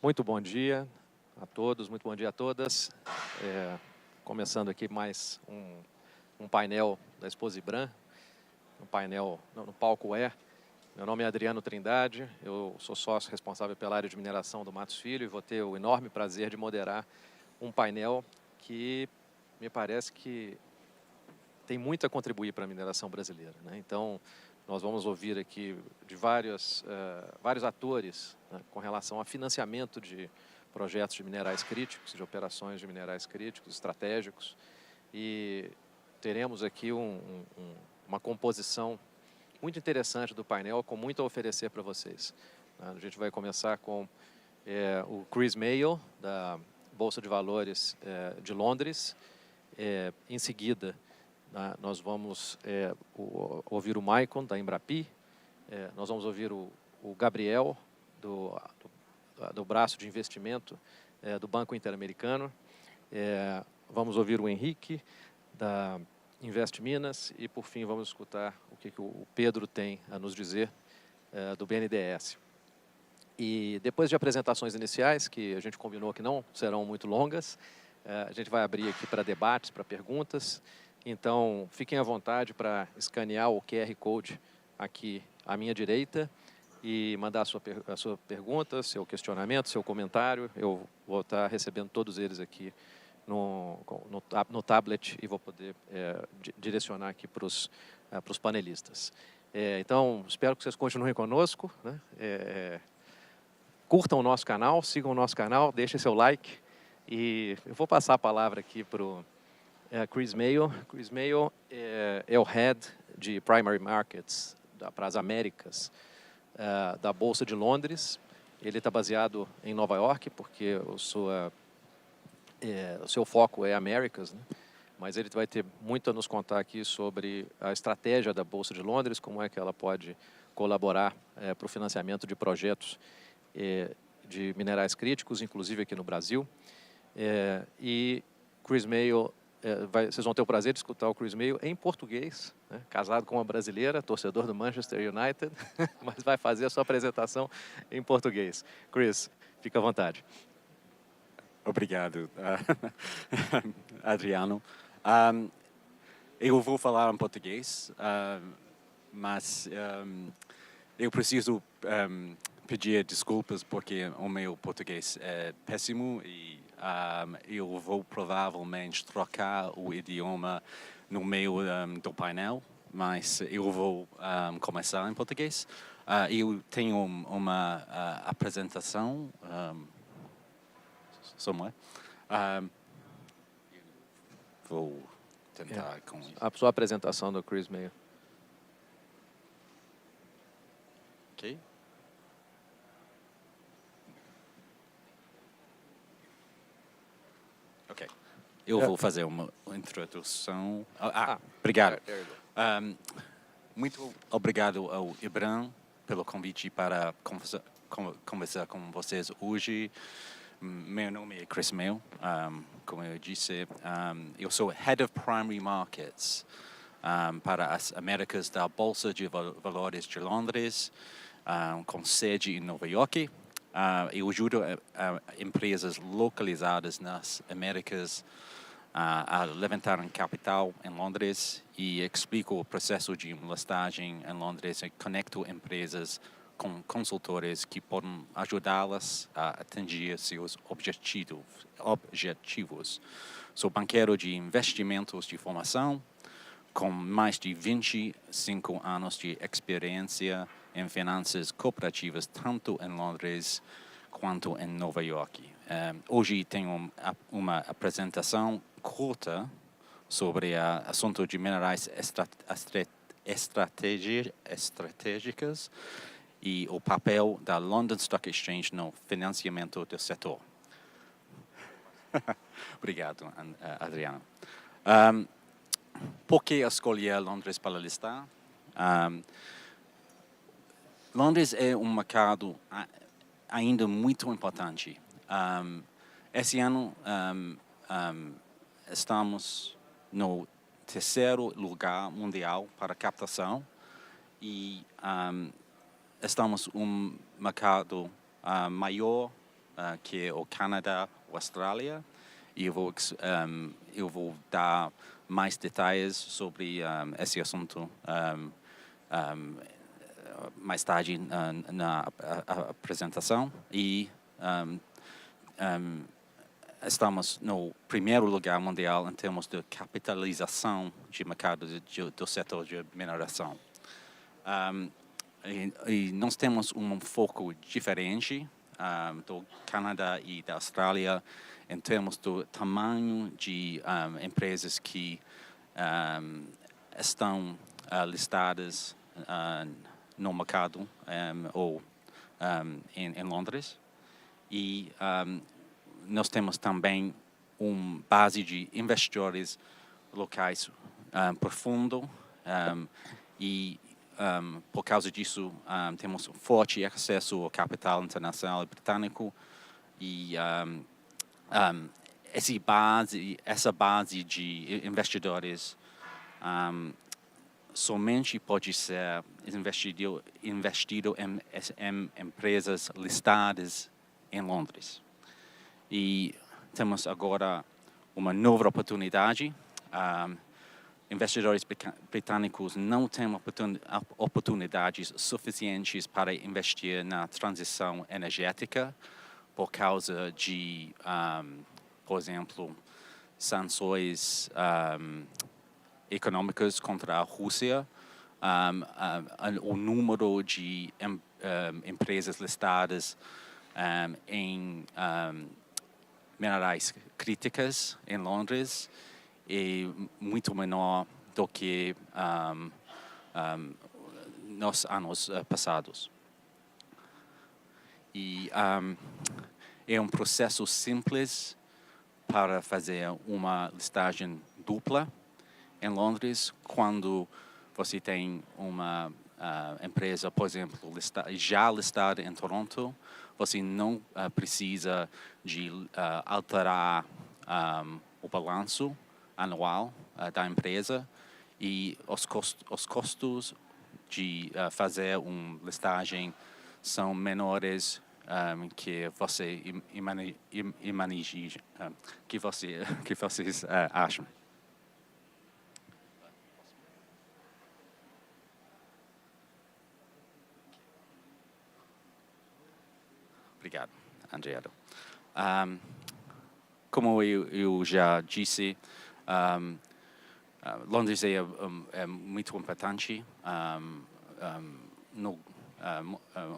Muito bom dia a todos, muito bom dia a todas. Começando aqui mais um painel da Exposibran, um painel no palco E. Meu nome é Adriano Trindade, eu sou sócio responsável pela área de mineração do Matos Filho e vou ter o enorme prazer de moderar um painel que me parece que tem muito a contribuir para a mineração brasileira, né? Então, nós vamos ouvir aqui de vários atores, né, com relação a financiamento de projetos de minerais críticos, de operações de minerais críticos, estratégicos, e teremos aqui uma composição muito interessante do painel, com muito a oferecer para vocês. A gente vai começar com o Chris Mayo, da Bolsa de Valores de Londres. Em seguida, nós vamos ouvir o Maicon, da Embrapi. Nós vamos ouvir o Gabriel, do braço de investimento do Banco Interamericano. Vamos ouvir o Henrique, da Invest Minas. E, por fim, vamos escutar o que o Pedro tem a nos dizer do BNDES. E depois de apresentações iniciais, que a gente combinou que não serão muito longas, a gente vai abrir aqui para debates, para perguntas. Então, fiquem à vontade para escanear o QR Code aqui à minha direita e mandar a sua pergunta, seu questionamento, seu comentário. Eu vou estar recebendo todos eles aqui no tablet e vou poder direcionar aqui para os panelistas. Então, espero que vocês continuem conosco, né? Curtam o nosso canal, sigam o nosso canal, deixem seu like. E eu vou passar a palavra aqui para o Chris Mayo. Chris Mayo é o Head de Primary Markets para as Américas da Bolsa de Londres. Ele está baseado em Nova York, porque o seu foco é Américas, né? Mas ele vai ter muito a nos contar aqui sobre a estratégia da Bolsa de Londres, como é que ela pode colaborar para o financiamento de projetos de minerais críticos, inclusive aqui no Brasil. E Chris Mayo, vocês vão ter o prazer de escutar o Chris Mayo em português, né? Casado com uma brasileira, torcedor do Manchester United, mas vai fazer a sua apresentação em português. Chris, fica à vontade. Obrigado, Adriano. Eu vou falar em português, mas eu preciso pedir desculpas porque o meu português é péssimo e eu vou provavelmente trocar o idioma no meio do painel, mas eu vou começar em português. Eu tenho uma apresentação somewhere. Vou tentar com isso. A sua apresentação do Chris Mayo. Ok. Ok. Eu vou fazer uma introdução. Obrigado. Muito obrigado ao IBRAM pelo convite para conversar com vocês hoje. Meu nome é Chris Mayo, como eu disse, eu sou Head of Primary Markets para as Américas da Bolsa de Valores de Londres, com sede em Nova York. Eu ajudo empresas localizadas nas Américas a levantarem capital em Londres e explico o processo de listagem em Londres e conecto empresas com consultores que podem ajudá-las a atingir seus objetivos. Sou banqueiro de investimentos de formação, com mais de 25 anos de experiência em finanças cooperativas, tanto em Londres quanto em Nova York. Hoje tenho uma apresentação curta sobre o assunto de minerais estratégicas e o papel da London Stock Exchange no financiamento do setor. Obrigado, Adriano. Por que escolher Londres para listar? Londres é um mercado ainda muito importante. Esse ano estamos no terceiro lugar mundial para captação e estamos um mercado maior que é o Canadá, a Austrália, e eu vou dar mais detalhes sobre esse assunto mais tarde na apresentação. E estamos no primeiro lugar mundial em termos de capitalização de mercado do setor de mineração. E nós temos um foco diferente do Canadá e da Austrália em termos do tamanho de empresas que estão listadas no mercado ou em Londres. E nós temos também uma base de investidores locais profundo e por causa disso temos forte acesso ao capital internacional britânico e essa base de investidores somente pode ser investido em empresas listadas em Londres. E temos agora uma nova oportunidade. Investidores britânicos não têm oportunidades suficientes para investir na transição energética por causa de, por exemplo, sanções econômicas contra a Rússia, o número de empresas listadas em minerais críticas em Londres é muito menor do que nos anos passados. E é um processo simples para fazer uma listagem dupla em Londres quando você tem uma empresa, por exemplo, já listada em Toronto. Você não precisa de alterar o balanço anual da empresa e os custos de fazer uma listagem são menores que você que vocês acham. Obrigado, Andreado. Como eu já disse, Londres é muito importante no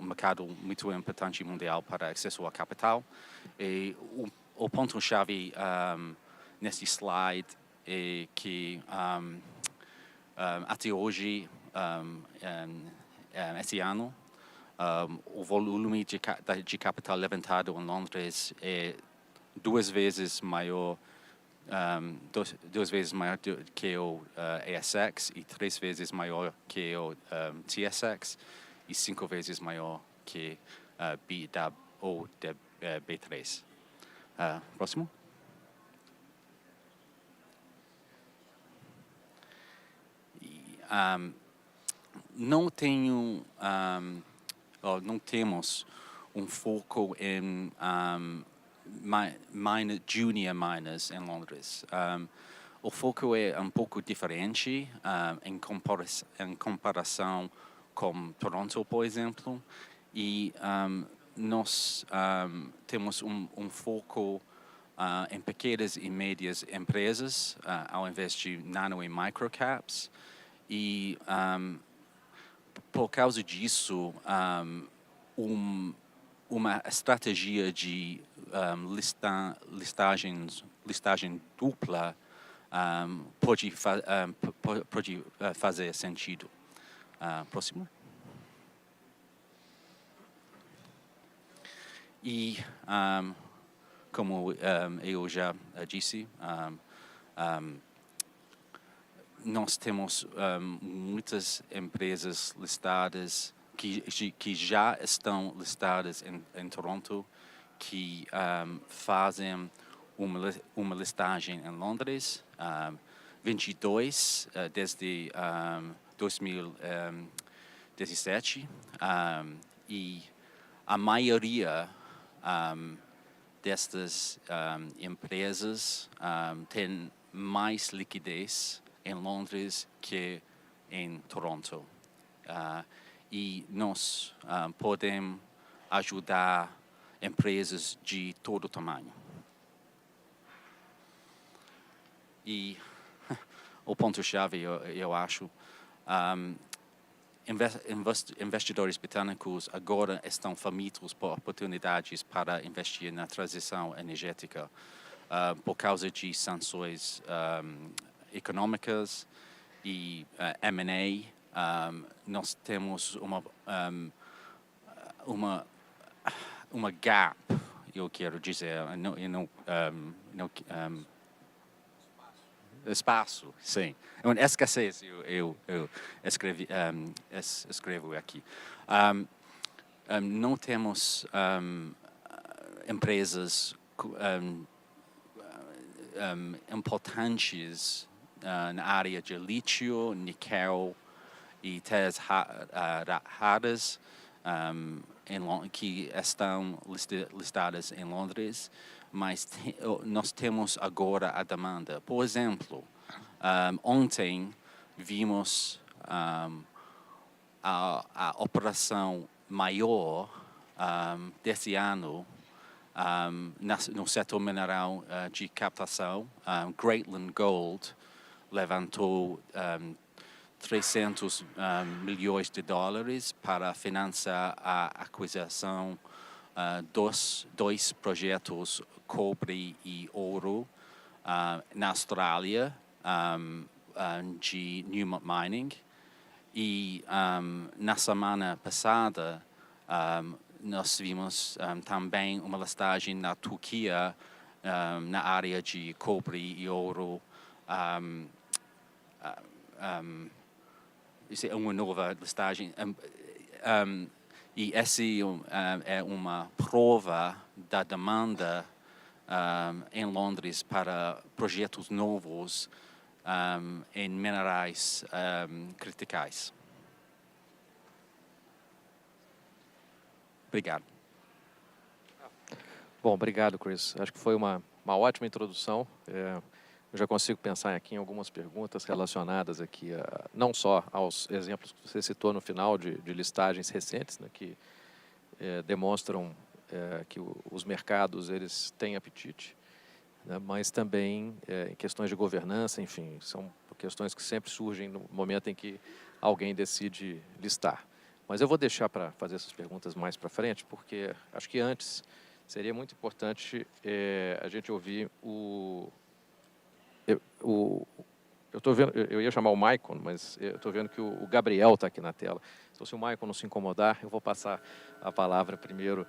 mercado muito importante mundial para acesso ao capital. E o ponto-chave neste slide é que até hoje, esse ano, o volume de capital levantado em Londres é duas vezes maior que o ASX e 3 vezes maior que o TSX e 5 vezes maior que o B3. Próximo. Não temos um foco em junior miners em Londres. O foco é um pouco diferente em comparação com Toronto, por exemplo, e nós temos um foco em pequenas e médias empresas, ao invés de nano e microcaps, e por causa disso, uma estratégia de listagem dupla pode fazer sentido. Próximo. E, como eu já disse, nós temos muitas empresas listadas que já estão listadas em Toronto, que fazem uma listagem em Londres, 22 desde 2017, e a maioria destas empresas têm mais liquidez em Londres que em Toronto. E nós podemos ajudar empresas de todo tamanho. E o ponto-chave, eu acho, investidores britânicos agora estão famintos por oportunidades para investir na transição energética por causa de sanções econômicas e M&A. Nós temos uma gap, eu quero dizer, espaço, sim. Uma escassez, eu escrevo aqui. Não temos empresas importantes na área de lítio, níquel e terras raras que estão listadas em Londres, mas nós temos agora a demanda. Por exemplo, ontem vimos a operação maior desse ano no setor mineral de captação. Greatland Gold levantou $300 milhões para financiar a aquisição dois projetos cobre e ouro na Austrália de Newmont Mining. E na semana passada nós vimos também uma listagem na Turquia na área de cobre e ouro. Isso é uma nova listagem. E essa é uma prova da demanda em Londres para projetos novos em minerais criticais. Obrigado. Bom, obrigado, Chris. Acho que foi uma ótima introdução. Eu já consigo pensar aqui em algumas perguntas relacionadas aqui, não só aos exemplos que você citou no final de listagens recentes, né, que demonstram que os mercados eles têm apetite, né, mas também em questões de governança, enfim, são questões que sempre surgem no momento em que alguém decide listar. Mas eu vou deixar para fazer essas perguntas mais para frente, porque acho que antes seria muito importante a gente ouvir eu estou vendo, eu ia chamar o Maicon, mas eu estou vendo que o Gabriel está aqui na tela. Então, se o Maicon não se incomodar, eu vou passar a palavra primeiro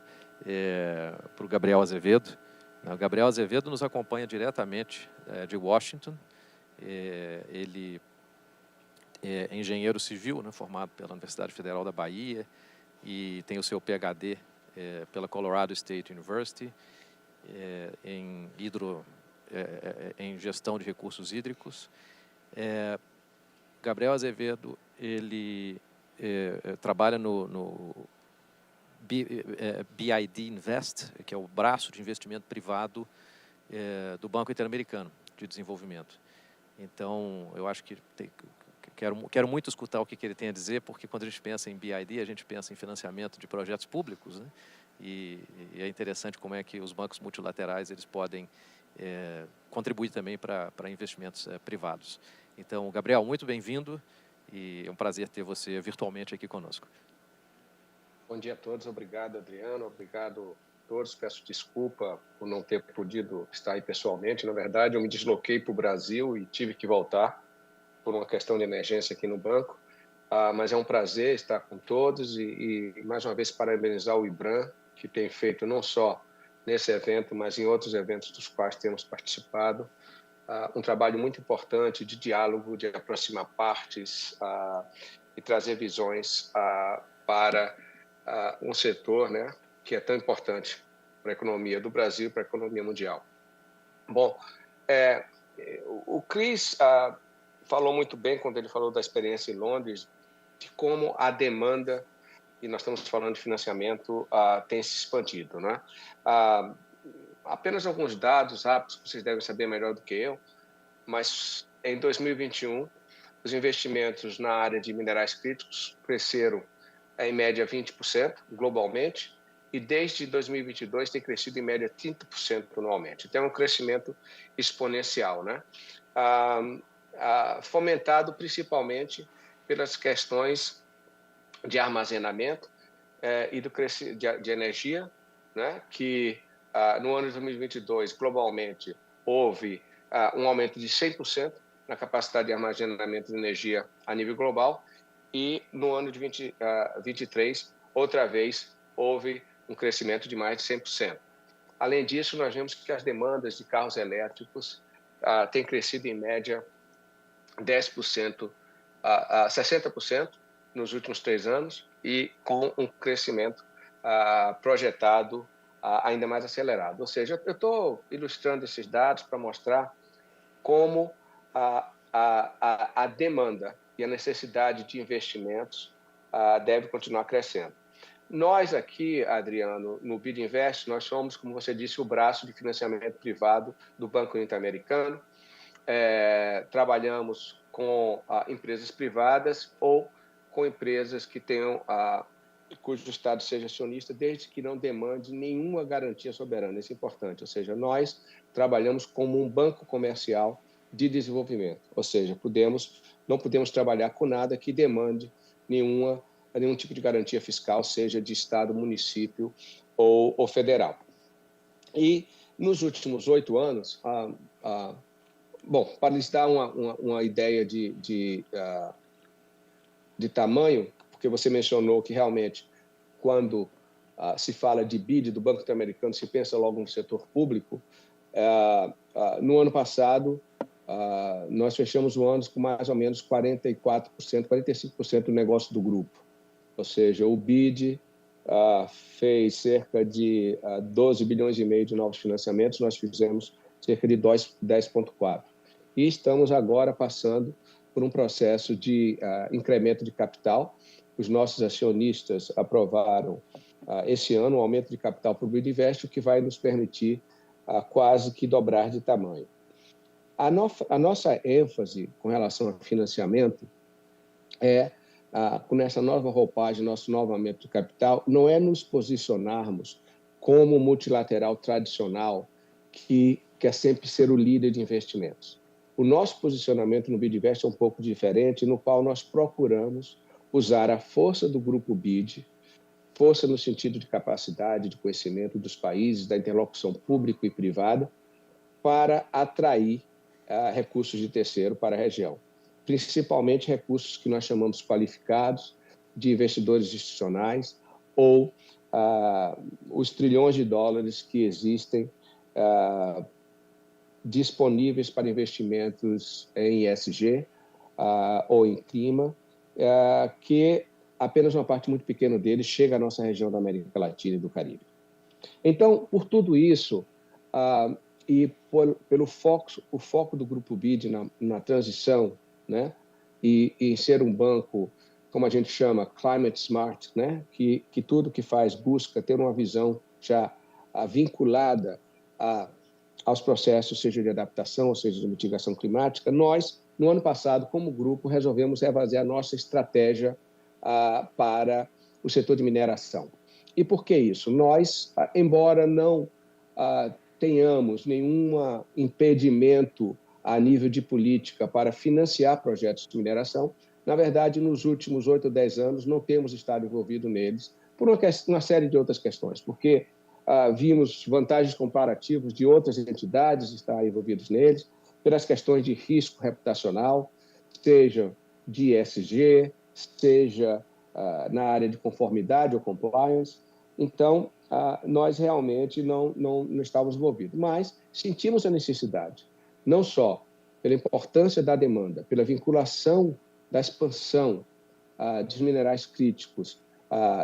para o Gabriel Azevedo. O Gabriel Azevedo nos acompanha diretamente de Washington. Ele é engenheiro civil, né, formado pela Universidade Federal da Bahia e tem o seu PhD pela Colorado State University em gestão de recursos hídricos. Gabriel Azevedo, ele trabalha no BID Invest, que é o braço de investimento privado do Banco Interamericano de Desenvolvimento. Então, eu acho que quero muito escutar o que ele tem a dizer, porque quando a gente pensa em BID, a gente pensa em financiamento de projetos públicos, né? E é interessante como é que os bancos multilaterais eles podem contribuir também para investimentos privados. Então, Gabriel, muito bem-vindo e é um prazer ter você virtualmente aqui conosco. Bom dia a todos, obrigado, Adriano, obrigado a todos. Peço desculpa por não ter podido estar aí pessoalmente. Na verdade, eu me desloquei para o Brasil e tive que voltar por uma questão de emergência aqui no banco. Mas é um prazer estar com todos e mais uma vez, parabenizar o IBRAM, que tem feito não só nesse evento, mas em outros eventos dos quais temos participado, um trabalho muito importante de diálogo, de aproximar partes e trazer visões para um setor, né, que é tão importante para a economia do Brasil e para a economia mundial. Bom, o Chris falou muito bem quando ele falou da experiência em Londres, de como a demanda, e nós estamos falando de financiamento, tem se expandido, né? apenas alguns dados rápidos que vocês devem saber melhor do que eu, mas em 2021, os investimentos na área de minerais críticos cresceram em média 20% globalmente, e desde 2022 tem crescido em média 30% anualmente. Então é um crescimento exponencial, né? Fomentado principalmente pelas questões de armazenamento e de energia, né? Que no ano de 2022, globalmente, houve um aumento de 100% na capacidade de armazenamento de energia a nível global, e no ano de 2023, outra vez, houve um crescimento de mais de 100%. Além disso, nós vemos que as demandas de carros elétricos têm crescido em média 10%, 60% nos últimos 3 anos, e com um crescimento projetado ainda mais acelerado. Ou seja, eu estou ilustrando esses dados para mostrar como a demanda e a necessidade de investimentos deve continuar crescendo. Nós aqui, Adriano, no BID Invest, nós somos, como você disse, o braço de financiamento privado do Banco Interamericano. Trabalhamos com empresas privadas ou com empresas que tenham cujo Estado seja acionista, desde que não demande nenhuma garantia soberana. Isso é importante. Ou seja, nós trabalhamos como um banco comercial de desenvolvimento. Ou seja, não podemos trabalhar com nada que demande nenhum tipo de garantia fiscal, seja de Estado, município ou federal. E nos últimos 8 anos, bom, para lhes dar uma ideia de tamanho, porque você mencionou que realmente, quando se fala de BID, do Banco Interamericano, se pensa logo no setor público. No ano passado, nós fechamos o ano com mais ou menos 44%, 45% do negócio do grupo. Ou seja, o BID fez cerca de 12 bilhões e meio de novos financiamentos, nós fizemos cerca de 10,4. E estamos agora passando por um processo de incremento de capital. Os nossos acionistas aprovaram esse ano um aumento de capital para o BID Invest, o que vai nos permitir quase que dobrar de tamanho. A nossa ênfase com relação ao financiamento com essa nova roupagem, nosso novo aumento de capital, não é nos posicionarmos como multilateral tradicional que quer sempre ser o líder de investimentos. O nosso posicionamento no BID Invest é um pouco diferente, no qual nós procuramos usar a força do grupo BID, força no sentido de capacidade, de conhecimento dos países, da interlocução pública e privada, para atrair recursos de terceiro para a região, principalmente recursos que nós chamamos qualificados, de investidores institucionais, ou os trilhões de dólares que existem disponíveis para investimentos em ESG ou em clima, que apenas uma parte muito pequena deles chega à nossa região da América Latina e do Caribe. Então, por tudo isso, e pelo foco do Grupo BID na transição, né, e em ser um banco, como a gente chama, climate smart, né, que tudo que faz busca ter uma visão já vinculada aos processos, seja de adaptação, ou seja de mitigação climática. Nós, no ano passado, como grupo, resolvemos refazer a nossa estratégia para o setor de mineração. E por que isso? Nós, embora não tenhamos nenhum impedimento a nível de política para financiar projetos de mineração, na verdade, nos últimos 8 ou 10 anos, não temos estado envolvido neles por uma série de outras questões, porque vimos vantagens comparativas de outras entidades estar envolvidas neles, pelas questões de risco reputacional, seja de ESG, seja na área de conformidade ou compliance. Então, nós realmente não estávamos envolvidos, mas sentimos a necessidade, não só pela importância da demanda, pela vinculação da expansão dos minerais críticos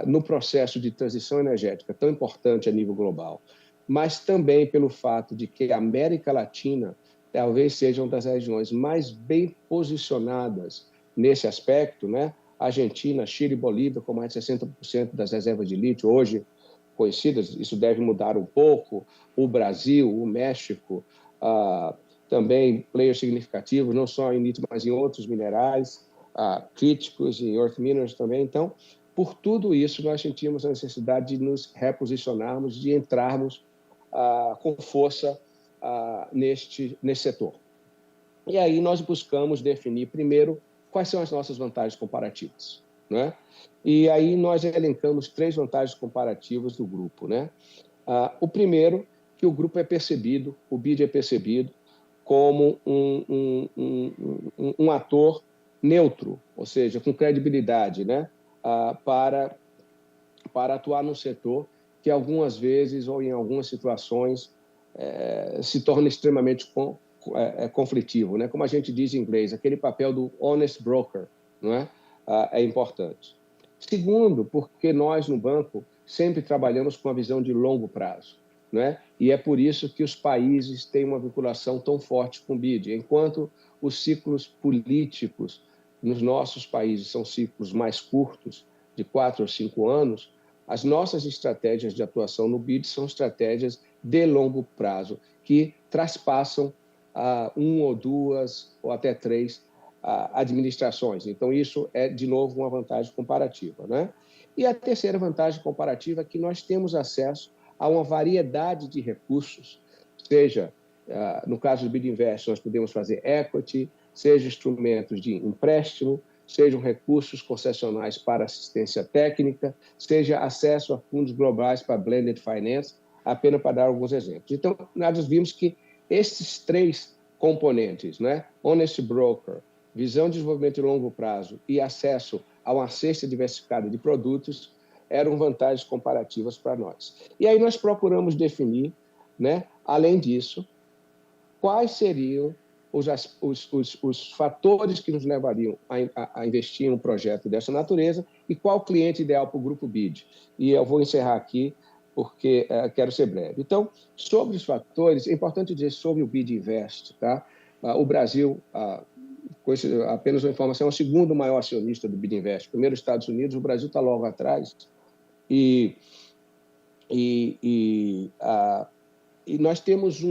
no processo de transição energética tão importante a nível global, mas também pelo fato de que a América Latina talvez seja uma das regiões mais bem posicionadas nesse aspecto, né? Argentina, Chile e Bolívia, com mais de 60% das reservas de lítio. Hoje, conhecidas, isso deve mudar um pouco, o Brasil, o México, também players significativos, não só em lítio, mas em outros minerais, críticos e earth minerals também. Então, por tudo isso, nós sentimos a necessidade de nos reposicionarmos, de entrarmos com força neste setor. E aí nós buscamos definir, primeiro, quais são as nossas vantagens comparativas, né? E aí nós elencamos 3 vantagens comparativas do grupo, né? O primeiro, que o grupo é percebido, o BID é percebido como um ator neutro, ou seja, com credibilidade, né? Para atuar no setor que algumas vezes ou em algumas situações se torna extremamente conflitivo, né? Como a gente diz em inglês, aquele papel do honest broker, não é? É importante. Segundo, porque nós no banco sempre trabalhamos com a visão de longo prazo, né? E é por isso que os países têm uma vinculação tão forte com o BID, enquanto os ciclos políticos nos nossos países são ciclos mais curtos, de 4 ou 5 anos, as nossas estratégias de atuação no BID são estratégias de longo prazo, que traspassam 1 ou 2 ou até 3 administrações. Então, isso é, de novo, uma vantagem comparativa, né? E a terceira vantagem comparativa é que nós temos acesso a uma variedade de recursos, seja, no caso do BID Invest, nós podemos fazer equity, seja instrumentos de empréstimo, sejam recursos concessionais para assistência técnica, seja acesso a fundos globais para blended finance, apenas para dar alguns exemplos. Então, nós vimos que esses 3 componentes, né? Honest broker, visão de desenvolvimento de longo prazo e acesso a uma cesta diversificada de produtos, eram vantagens comparativas para nós. E aí nós procuramos definir, né, além disso, quais seriam os fatores que nos levariam a investir em um projeto dessa natureza e qual o cliente ideal para o grupo BID. E eu vou encerrar aqui, porque quero ser breve. Então, sobre os fatores, é importante dizer sobre o BID Invest, tá? O Brasil, apenas uma informação, é o segundo maior acionista do BID Invest. Primeiro, os Estados Unidos, o Brasil está logo atrás. E nós temos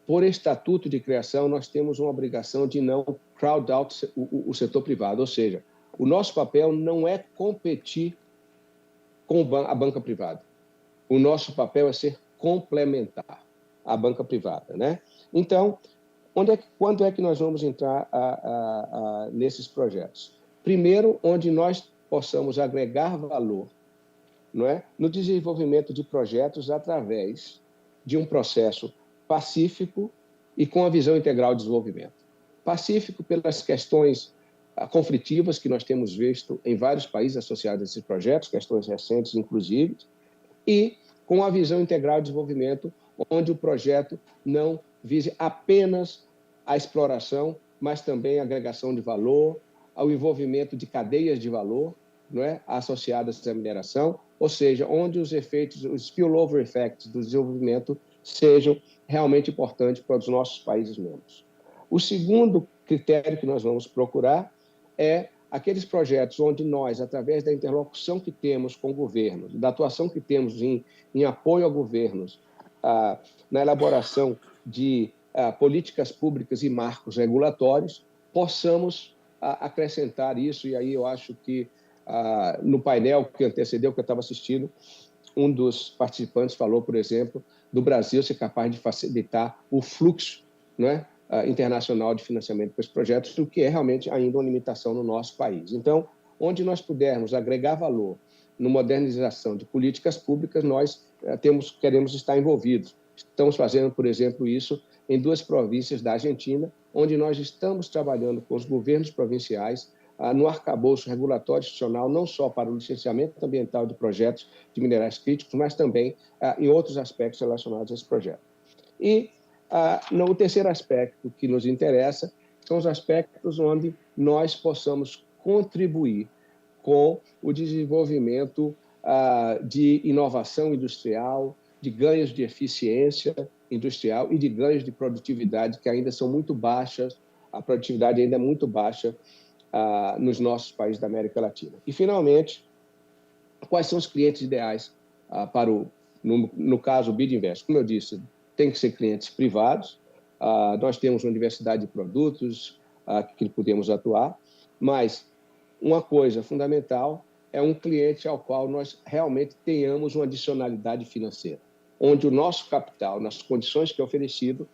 por estatuto de criação, nós temos uma obrigação de não crowd out o setor privado, ou seja, o nosso papel não é competir com a banca privada. O nosso papel é ser complementar à banca privada, né? Então, quando é que nós vamos entrar nesses projetos? Primeiro, onde nós possamos agregar valor, não é? No desenvolvimento de projetos através de um processo pacífico e com a visão integral de desenvolvimento. Pacífico pelas questões conflitivas que nós temos visto em vários países associados a esses projetos, questões recentes, inclusive, e com a visão integral de desenvolvimento, onde o projeto não vise apenas a exploração, mas também a agregação de valor, ao envolvimento de cadeias de valor, não é, associadas à mineração, ou seja, onde os efeitos, os spillover effects do desenvolvimento sejam realmente importantes para os nossos países membros. O segundo critério que nós vamos procurar é aqueles projetos onde nós, através da interlocução que temos com governos, da atuação que temos em apoio a governos, na elaboração de políticas públicas e marcos regulatórios, possamos acrescentar isso. E aí eu acho que no painel que antecedeu, que eu estava assistindo, um dos participantes falou, por exemplo, do Brasil ser capaz de facilitar o fluxo, né, internacional de financiamento para os projetos, o que é realmente ainda uma limitação no nosso país. Então, onde nós pudermos agregar valor na modernização de políticas públicas, nós queremos estar envolvidos. Estamos fazendo, por exemplo, isso em 2 províncias da Argentina, onde nós estamos trabalhando com os governos provinciais no arcabouço regulatório institucional, não só para o licenciamento ambiental de projetos de minerais críticos, mas também em outros aspectos relacionados a esse projeto. E o terceiro aspecto que nos interessa são os aspectos onde nós possamos contribuir com o desenvolvimento de inovação industrial, de ganhos de eficiência industrial e de ganhos de produtividade que ainda são muito baixas, a produtividade ainda é muito baixa nos nossos países da América Latina. E, finalmente, quais são os clientes ideais no caso, o BID Invest. Como eu disse, tem que ser clientes privados. Nós temos uma diversidade de produtos que podemos atuar, mas uma coisa fundamental é um cliente ao qual nós realmente tenhamos uma adicionalidade financeira, onde o nosso capital, nas condições que é oferecido,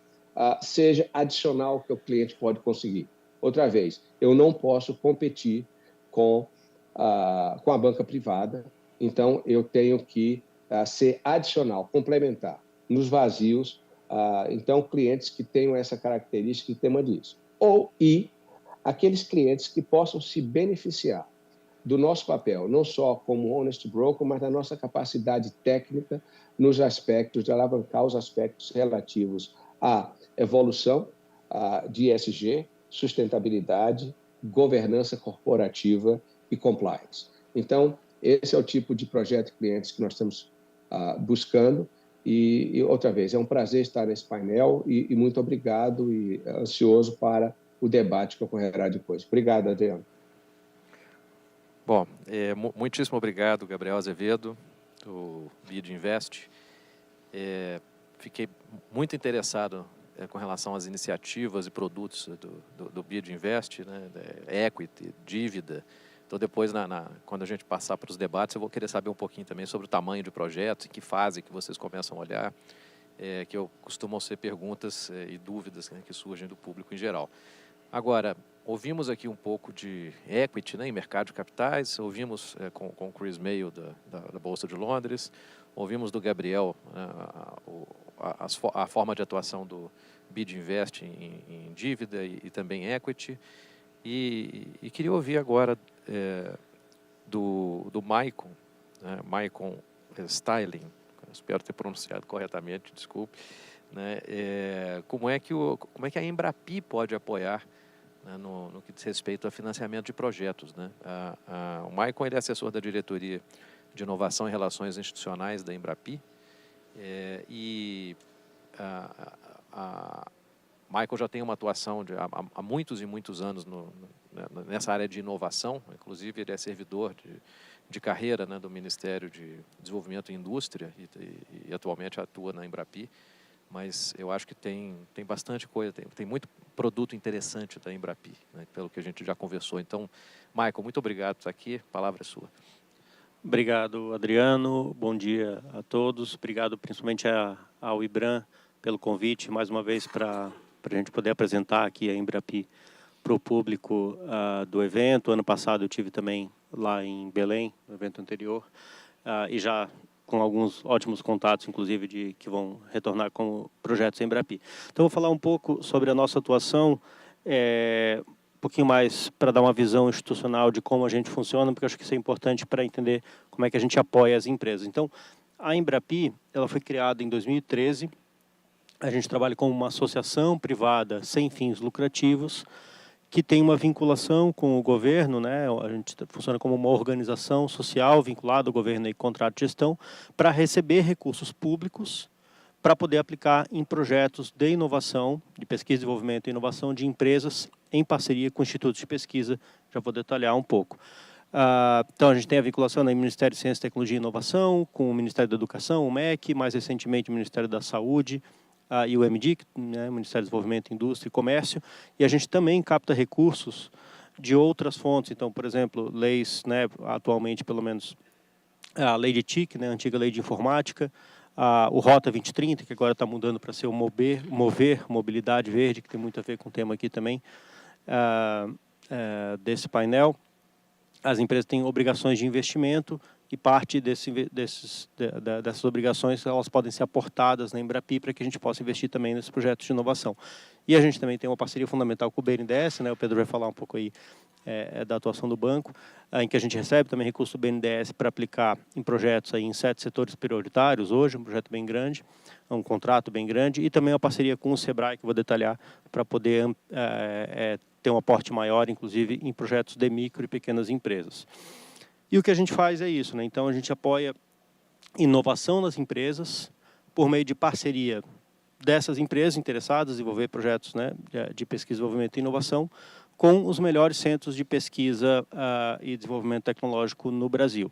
seja adicional ao que o cliente pode conseguir. Outra vez, eu não posso competir com a banca privada, então eu tenho que ser adicional, complementar, nos vazios. Então, clientes que tenham essa característica em tema disso. E aqueles clientes que possam se beneficiar do nosso papel, não só como honest broker, mas da nossa capacidade técnica nos aspectos de alavancar os aspectos relativos à evolução de ESG, sustentabilidade, governança corporativa e compliance. Então, esse é o tipo de projeto de clientes que nós estamos buscando. E, outra vez, é um prazer estar nesse painel e muito obrigado e ansioso para o debate que ocorrerá depois. Obrigado, Adriano. Bom, muitíssimo obrigado, Gabriel Azevedo, do BID Invest. Fiquei muito interessado com relação às iniciativas e produtos do BID Invest, né, equity, dívida. Então, depois, quando a gente passar para os debates, eu vou querer saber um pouquinho também sobre o tamanho de projetos, em que fase que vocês começam a olhar, que costumam ser perguntas e dúvidas, né, que surgem do público em geral. Agora, ouvimos aqui um pouco de equity, né, em mercado de capitais, ouvimos com o Chris Mayo da Bolsa de Londres, ouvimos do Gabriel a forma de atuação do BID Invest em dívida e também equity. E queria ouvir agora do Maicon, né, Maicon Styling, espero ter pronunciado corretamente, desculpe, né, como é que a Embrapi pode apoiar, né, no que diz respeito a financiamento de projetos, né? O Maicon, ele é assessor da diretoria de inovação e relações institucionais da Embrapi, Michael já tem uma atuação há muitos e muitos anos nessa área de inovação, inclusive ele é servidor de carreira, né, do Ministério de Desenvolvimento e Indústria e atualmente atua na Embrapi, mas eu acho que tem bastante coisa, tem muito produto interessante da Embrapi, né, pelo que a gente já conversou. Então, Michael, muito obrigado por estar aqui, a palavra é sua. Obrigado, Adriano, bom dia a todos, obrigado principalmente ao IBRAM pelo convite, mais uma vez para a gente poder apresentar aqui a Embrapi para o público do evento. Ano passado eu tive também lá em Belém, no evento anterior, e já com alguns ótimos contatos, inclusive, que vão retornar com projetos Embrapi. Então, vou falar um pouco sobre a nossa atuação, um pouquinho mais para dar uma visão institucional de como a gente funciona, porque eu acho que isso é importante para entender como é que a gente apoia as empresas. Então, a Embrapi, ela foi criada em 2013, a gente trabalha como uma associação privada sem fins lucrativos, que tem uma vinculação com o governo, né? A gente funciona como uma organização social vinculada ao governo e contrato de gestão, para receber recursos públicos para poder aplicar em projetos de inovação, de pesquisa, desenvolvimento e inovação de empresas em parceria com institutos de pesquisa. Já vou detalhar um pouco. Então, a gente tem a vinculação no Ministério de Ciência, Tecnologia e Inovação, com o Ministério da Educação, o MEC, mais recentemente o Ministério da Saúde, e o MDIC, né, Ministério do Desenvolvimento, Indústria e Comércio, e a gente também capta recursos de outras fontes. Então, por exemplo, leis, né, atualmente pelo menos a lei de TIC, né, a antiga lei de informática, o Rota 2030, que agora está mudando para ser o Mover, Mobilidade Verde, que tem muito a ver com o tema aqui também desse painel. As empresas têm obrigações de investimento e parte dessas obrigações elas podem ser aportadas na Embrapi para que a gente possa investir também nesses projetos de inovação. E a gente também tem uma parceria fundamental com o BNDES, né? O Pedro vai falar um pouco aí da atuação do banco, em que a gente recebe também recurso do BNDES para aplicar em projetos aí em 7 setores prioritários hoje, um projeto bem grande, um contrato bem grande, e também uma parceria com o Sebrae, que eu vou detalhar, para poder ter um aporte maior, inclusive, em projetos de micro e pequenas empresas. E o que a gente faz é isso, né? Então, a gente apoia inovação nas empresas por meio de parceria dessas empresas interessadas em desenvolver projetos, né, de pesquisa, desenvolvimento e inovação com os melhores centros de pesquisa e desenvolvimento tecnológico no Brasil.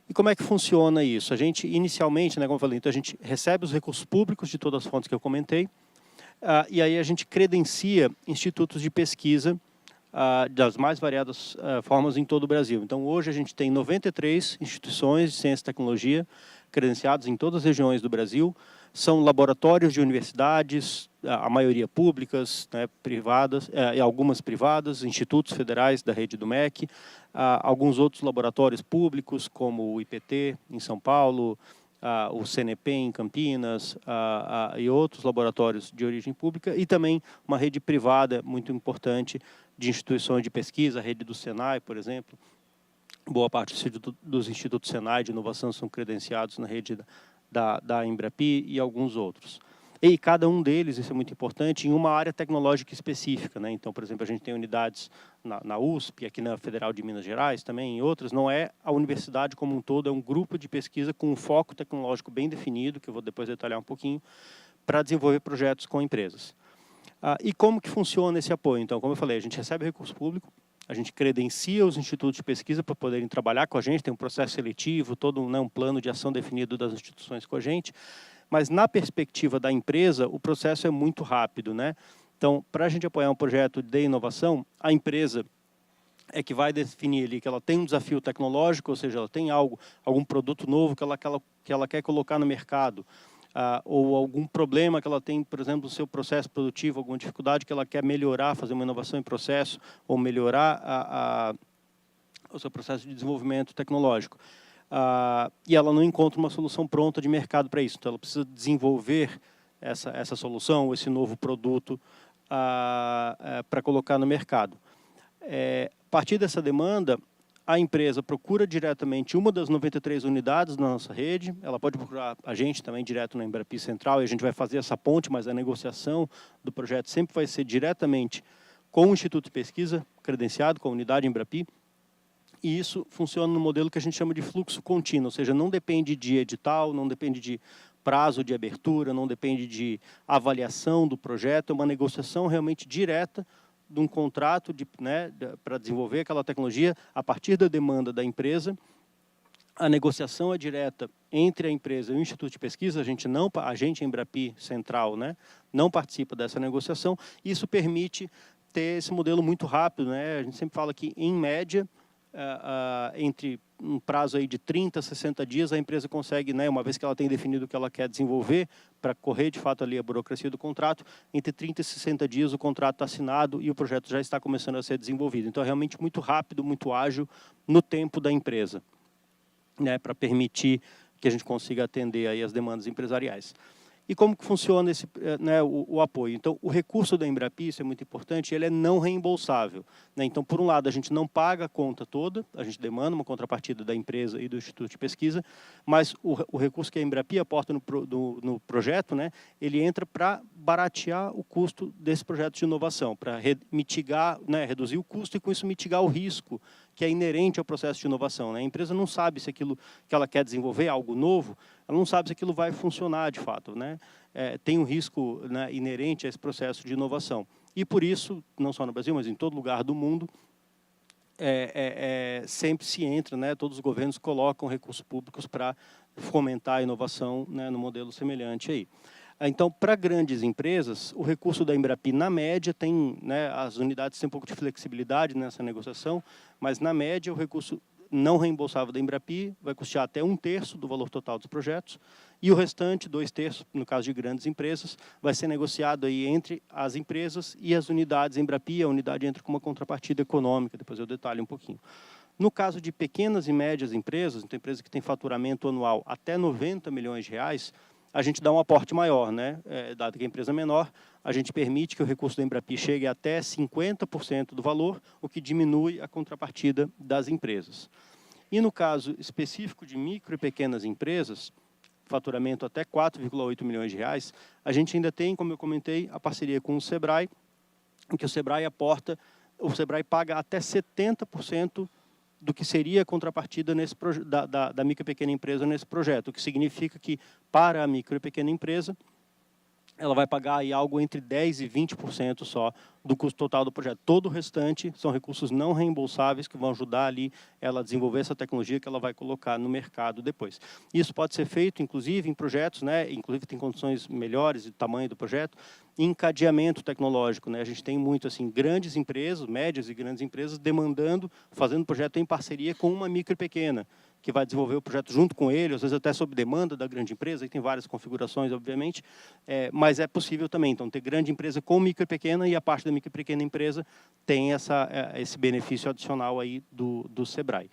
E como é que funciona isso? A gente, inicialmente, né, como eu falei, então a gente recebe os recursos públicos de todas as fontes que eu comentei, e aí a gente credencia institutos de pesquisa das mais variadas formas em todo o Brasil. Então, hoje a gente tem 93 instituições de ciência e tecnologia credenciadas em todas as regiões do Brasil. São laboratórios de universidades, a maioria públicas, né, privadas, e algumas privadas, institutos federais da rede do MEC, alguns outros laboratórios públicos, como o IPT, em São Paulo, o CNP em Campinas, e outros laboratórios de origem pública, e também uma rede privada muito importante de instituições de pesquisa, a rede do Senai, por exemplo. Boa parte dos institutos Senai de inovação são credenciados na rede da Embrapi e alguns outros. E cada um deles, isso é muito importante, em uma área tecnológica específica, né? Então, por exemplo, a gente tem unidades na USP, aqui na Federal de Minas Gerais, também em outras. Não é a universidade como um todo, é um grupo de pesquisa com um foco tecnológico bem definido, que eu vou depois detalhar um pouquinho, para desenvolver projetos com empresas. E como que funciona esse apoio? Então, como eu falei, a gente recebe recurso público, a gente credencia os institutos de pesquisa para poderem trabalhar com a gente, tem um processo seletivo, todo um plano de ação definido das instituições com a gente, mas na perspectiva da empresa, o processo é muito rápido, né? Então, para a gente apoiar um projeto de inovação, a empresa é que vai definir ali que ela tem um desafio tecnológico, ou seja, ela tem algum produto novo que ela quer colocar no mercado, ou algum problema que ela tem, por exemplo, no seu processo produtivo, alguma dificuldade que ela quer melhorar, fazer uma inovação em processo, ou melhorar o seu processo de desenvolvimento tecnológico. E ela não encontra uma solução pronta de mercado para isso. Então, ela precisa desenvolver essa solução, esse novo produto, para colocar no mercado. A partir dessa demanda, a empresa procura diretamente uma das 93 unidades da nossa rede, ela pode procurar a gente também direto na Embrapi Central, e a gente vai fazer essa ponte, mas a negociação do projeto sempre vai ser diretamente com o Instituto de Pesquisa, credenciado, com a unidade Embrapi, e isso funciona no modelo que a gente chama de fluxo contínuo, ou seja, não depende de edital, não depende de prazo de abertura, não depende de avaliação do projeto, é uma negociação realmente direta de um contrato para desenvolver aquela tecnologia a partir da demanda da empresa. A negociação é direta entre a empresa e o Instituto de Pesquisa, a gente Embrapi Central, né, não participa dessa negociação, e isso permite ter esse modelo muito rápido, né? A gente sempre fala que, em média, entre um prazo aí de 30 a 60 dias, a empresa consegue, né, uma vez que ela tem definido o que ela quer desenvolver, para correr de fato ali a burocracia do contrato, entre 30 e 60 dias o contrato está assinado e o projeto já está começando a ser desenvolvido. Então, é realmente muito rápido, muito ágil no tempo da empresa, né, para permitir que a gente consiga atender aí as demandas empresariais. E como que funciona o apoio? Então, o recurso da Embrapi, isso é muito importante, ele é não reembolsável, né? Então, por um lado, a gente não paga a conta toda, a gente demanda uma contrapartida da empresa e do Instituto de Pesquisa, mas o recurso que a Embrapi aporta no projeto, né, ele entra para baratear o custo desse projeto de inovação, para mitigar, né, reduzir o custo e, com isso, mitigar o risco que é inerente ao processo de inovação, né? A empresa não sabe se aquilo que ela quer desenvolver é algo novo, ela não sabe se aquilo vai funcionar de fato, né? Tem um risco, né, inerente a esse processo de inovação. E por isso, não só no Brasil, mas em todo lugar do mundo, sempre se entra, né, todos os governos colocam recursos públicos para fomentar a inovação, né, no modelo semelhante aí. Então, para grandes empresas, o recurso da Embrapi, na média, tem, né, as unidades têm um pouco de flexibilidade nessa negociação, mas, na média, o recurso não reembolsável da Embrapi vai custear até 1/3 do valor total dos projetos, e o restante, 2/3, no caso de grandes empresas, vai ser negociado aí entre as empresas e as unidades Embrapi. A unidade entra com uma contrapartida econômica, depois eu detalho um pouquinho. No caso de pequenas e médias empresas, então empresas que têm faturamento anual até R$90 milhões, a gente dá um aporte maior, né? Dado que a empresa é menor, a gente permite que o recurso da Embrapi chegue até 50% do valor, o que diminui a contrapartida das empresas. E no caso específico de micro e pequenas empresas, faturamento até R$4,8 milhões, a gente ainda tem, como eu comentei, a parceria com o Sebrae, em que o Sebrae paga até 70% do que seria a contrapartida da micro e pequena empresa nesse projeto, o que significa que, para a micro e pequena empresa, ela vai pagar aí algo entre 10% e 20% só do custo total do projeto. Todo o restante são recursos não reembolsáveis que vão ajudar ali ela a desenvolver essa tecnologia que ela vai colocar no mercado depois. Isso pode ser feito, inclusive, em projetos, né? Inclusive tem condições melhores de tamanho do projeto, encadeamento tecnológico, né? A gente tem muito assim grandes empresas, médias e grandes empresas demandando, fazendo projeto em parceria com uma micro e pequena, que vai desenvolver o projeto junto com ele, às vezes até sob demanda da grande empresa, e tem várias configurações, obviamente, mas é possível também. Então, ter grande empresa com micro e pequena, e a parte da micro e pequena empresa tem esse benefício adicional aí do Sebrae.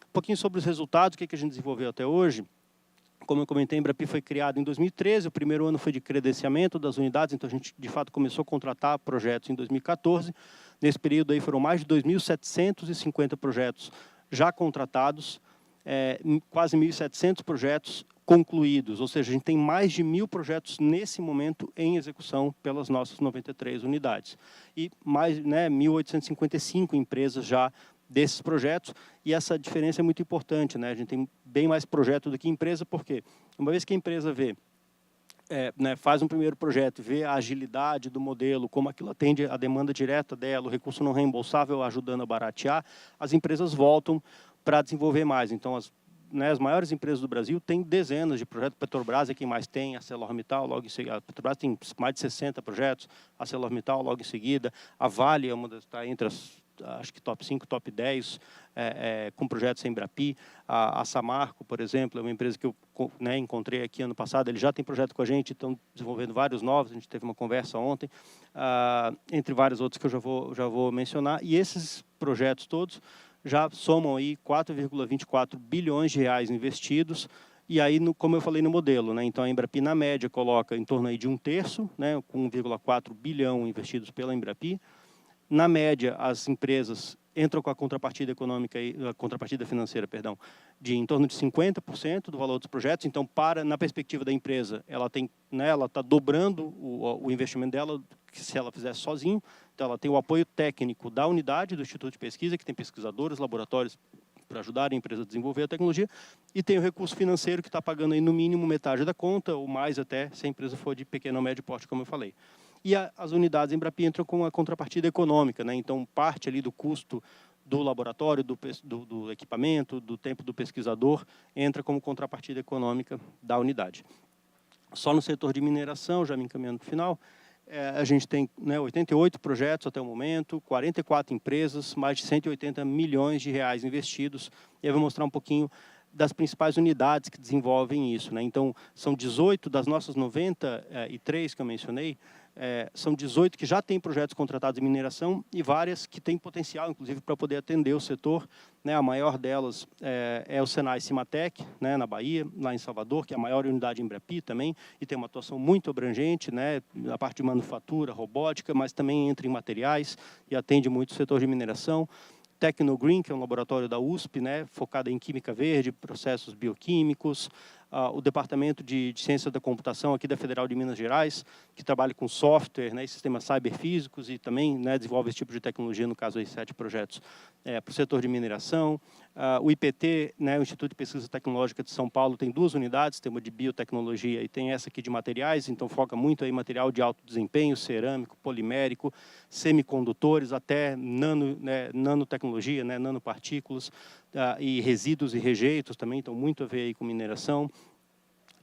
Um pouquinho sobre os resultados, o que a gente desenvolveu até hoje. Como eu comentei, a Embrapi foi criada em 2013, o primeiro ano foi de credenciamento das unidades, então a gente, de fato, começou a contratar projetos em 2014. Nesse período aí foram mais de 2.750 projetos já contratados, quase 1.700 projetos concluídos, ou seja, a gente tem mais de 1.000 projetos nesse momento em execução pelas nossas 93 unidades. E mais 1.855 empresas já desses projetos, e essa diferença é muito importante, né? A gente tem bem mais projeto do que empresa, porque uma vez que a empresa vê, faz um primeiro projeto, vê a agilidade do modelo, como aquilo atende a demanda direta dela, o recurso não reembolsável ajudando a baratear, as empresas voltam para desenvolver mais. Então, as maiores empresas do Brasil têm dezenas de projetos. A Petrobras é quem mais tem, a ArcelorMittal, logo em seguida. A Petrobras tem mais de 60 projetos, a ArcelorMittal logo em seguida. A Vale é uma das, está entre as, acho que top 5, top 10, com projetos em Embrapi. A Samarco, por exemplo, é uma empresa que eu encontrei aqui ano passado. Eles já têm projeto com a gente, estão desenvolvendo vários novos. A gente teve uma conversa ontem, entre vários outros que eu já vou mencionar. E esses projetos todos já somam aí 4,24 bilhões de reais investidos, e aí, como eu falei no modelo, né, então a Embrapi, na média, coloca em torno aí de 1/3, né, com 1,4 bilhão investidos pela Embrapi. Na média, as empresas entram com a contrapartida econômica, a contrapartida financeira, perdão, de em torno de 50% do valor dos projetos. Então, na perspectiva da empresa, ela tem, né, ela está dobrando o investimento dela, que se ela fizesse sozinho. Então, ela tem o apoio técnico da unidade do Instituto de Pesquisa, que tem pesquisadores, laboratórios para ajudar a empresa a desenvolver a tecnologia, e tem o recurso financeiro que está pagando aí no mínimo metade da conta, ou mais até, se a empresa for de pequeno ou médio porte, como eu falei. E as unidades Embrapi entram com a contrapartida econômica, né? Então, parte ali do custo do laboratório, do equipamento, do tempo do pesquisador, entra como contrapartida econômica da unidade. Só no setor de mineração, já me encaminhando para o final, a gente tem 88 projetos até o momento, 44 empresas, mais de 180 milhões de reais investidos. E eu vou mostrar um pouquinho das principais unidades que desenvolvem isso, né? Então, são 18 das nossas 93 que eu mencionei, são 18 que já têm projetos contratados em mineração e várias que têm potencial, inclusive, para poder atender o setor, né? A maior delas é o Senai Cimatec, né, na Bahia, lá em Salvador, que é a maior unidade Embrapi também, e tem uma atuação muito abrangente, né, na parte de manufatura, robótica, mas também entra em materiais e atende muito o setor de mineração. Tecnogreen, que é um laboratório da USP, né, focado em química verde, processos bioquímicos. O Departamento de Ciência da Computação aqui da Federal de Minas Gerais, que trabalha com software, né, e sistemas cyberfísicos, e também, né, desenvolve esse tipo de tecnologia, no caso aí 7 projetos para o setor de mineração. O IPT, né, o Instituto de Pesquisa Tecnológica de São Paulo, tem 2 unidades, tem uma de biotecnologia e tem essa aqui de materiais, então foca muito aí em material de alto desempenho, cerâmico, polimérico, semicondutores, até nanotecnologia, né, nanopartículas, e resíduos e rejeitos também, então muito a ver aí com mineração.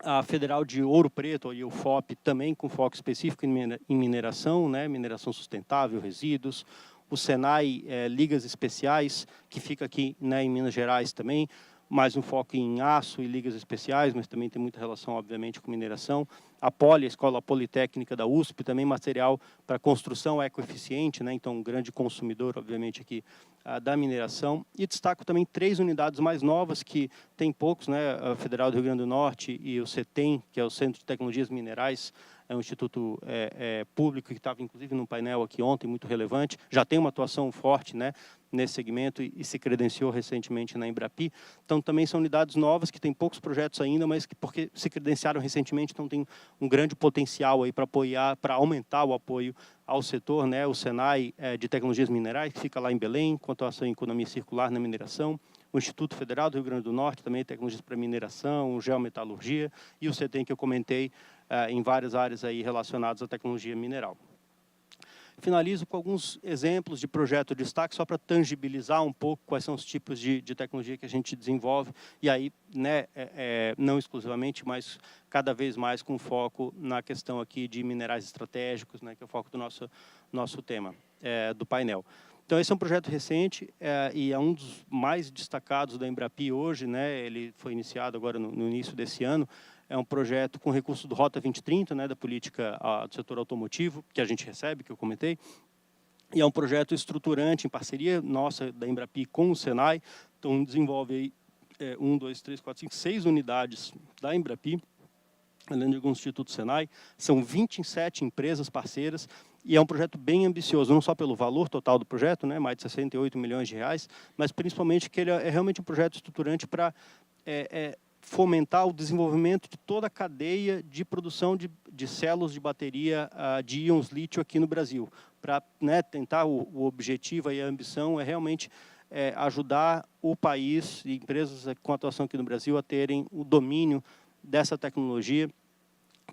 A Federal de Ouro Preto, e o FOP, também com foco específico em mineração, né, mineração sustentável, resíduos. O Senai Ligas Especiais, que fica aqui, né, em Minas Gerais também, mais um foco em aço e ligas especiais, mas também tem muita relação, obviamente, com mineração. A Poli, a Escola Politécnica da USP, também material para construção ecoeficiente, né? Então, um grande consumidor, obviamente, aqui da mineração. E destaco também 3 unidades mais novas, que tem poucos, né? A Federal do Rio Grande do Norte e o CETEM, que é o Centro de Tecnologias Minerais, é um instituto público que estava, inclusive, num painel aqui ontem, muito relevante. Já tem uma atuação forte, né, nesse segmento e se credenciou recentemente na Embrapi. Então, também são unidades novas que têm poucos projetos ainda, mas que, porque se credenciaram recentemente, então tem um grande potencial aí para apoiar, para aumentar o apoio ao setor, né? O Senai de Tecnologias Minerais, que fica lá em Belém, com atuação em economia circular na mineração. O Instituto Federal do Rio Grande do Norte, também tecnologias para mineração, geometalurgia, e o CETEM, que eu comentei, em várias áreas aí relacionadas à tecnologia mineral. Finalizo com alguns exemplos de projeto de destaque, só para tangibilizar um pouco quais são os tipos de tecnologia que a gente desenvolve, e aí, né, não exclusivamente, mas cada vez mais com foco na questão aqui de minerais estratégicos, né, que é o foco do nosso tema, do painel. Então, esse é um projeto recente e é um dos mais destacados da Embrapi hoje, né, ele foi iniciado agora no início desse ano. É um projeto com recurso do Rota 2030, né, da política do setor automotivo, que a gente recebe, que eu comentei. E é um projeto estruturante, em parceria nossa, da Embrapi, com o Senai. Então, desenvolve aí 1, 2, 3, 4, 5, 6 unidades da Embrapi, além de alguns institutos Senai. São 27 empresas parceiras. E é um projeto bem ambicioso, não só pelo valor total do projeto, né, mais de 68 milhões de reais, mas principalmente que ele é realmente um projeto estruturante para fomentar o desenvolvimento de toda a cadeia de produção de células de bateria de íons lítio aqui no Brasil. Para, né, tentar o objetivo e a ambição é realmente ajudar o país e empresas com atuação aqui no Brasil a terem o domínio dessa tecnologia,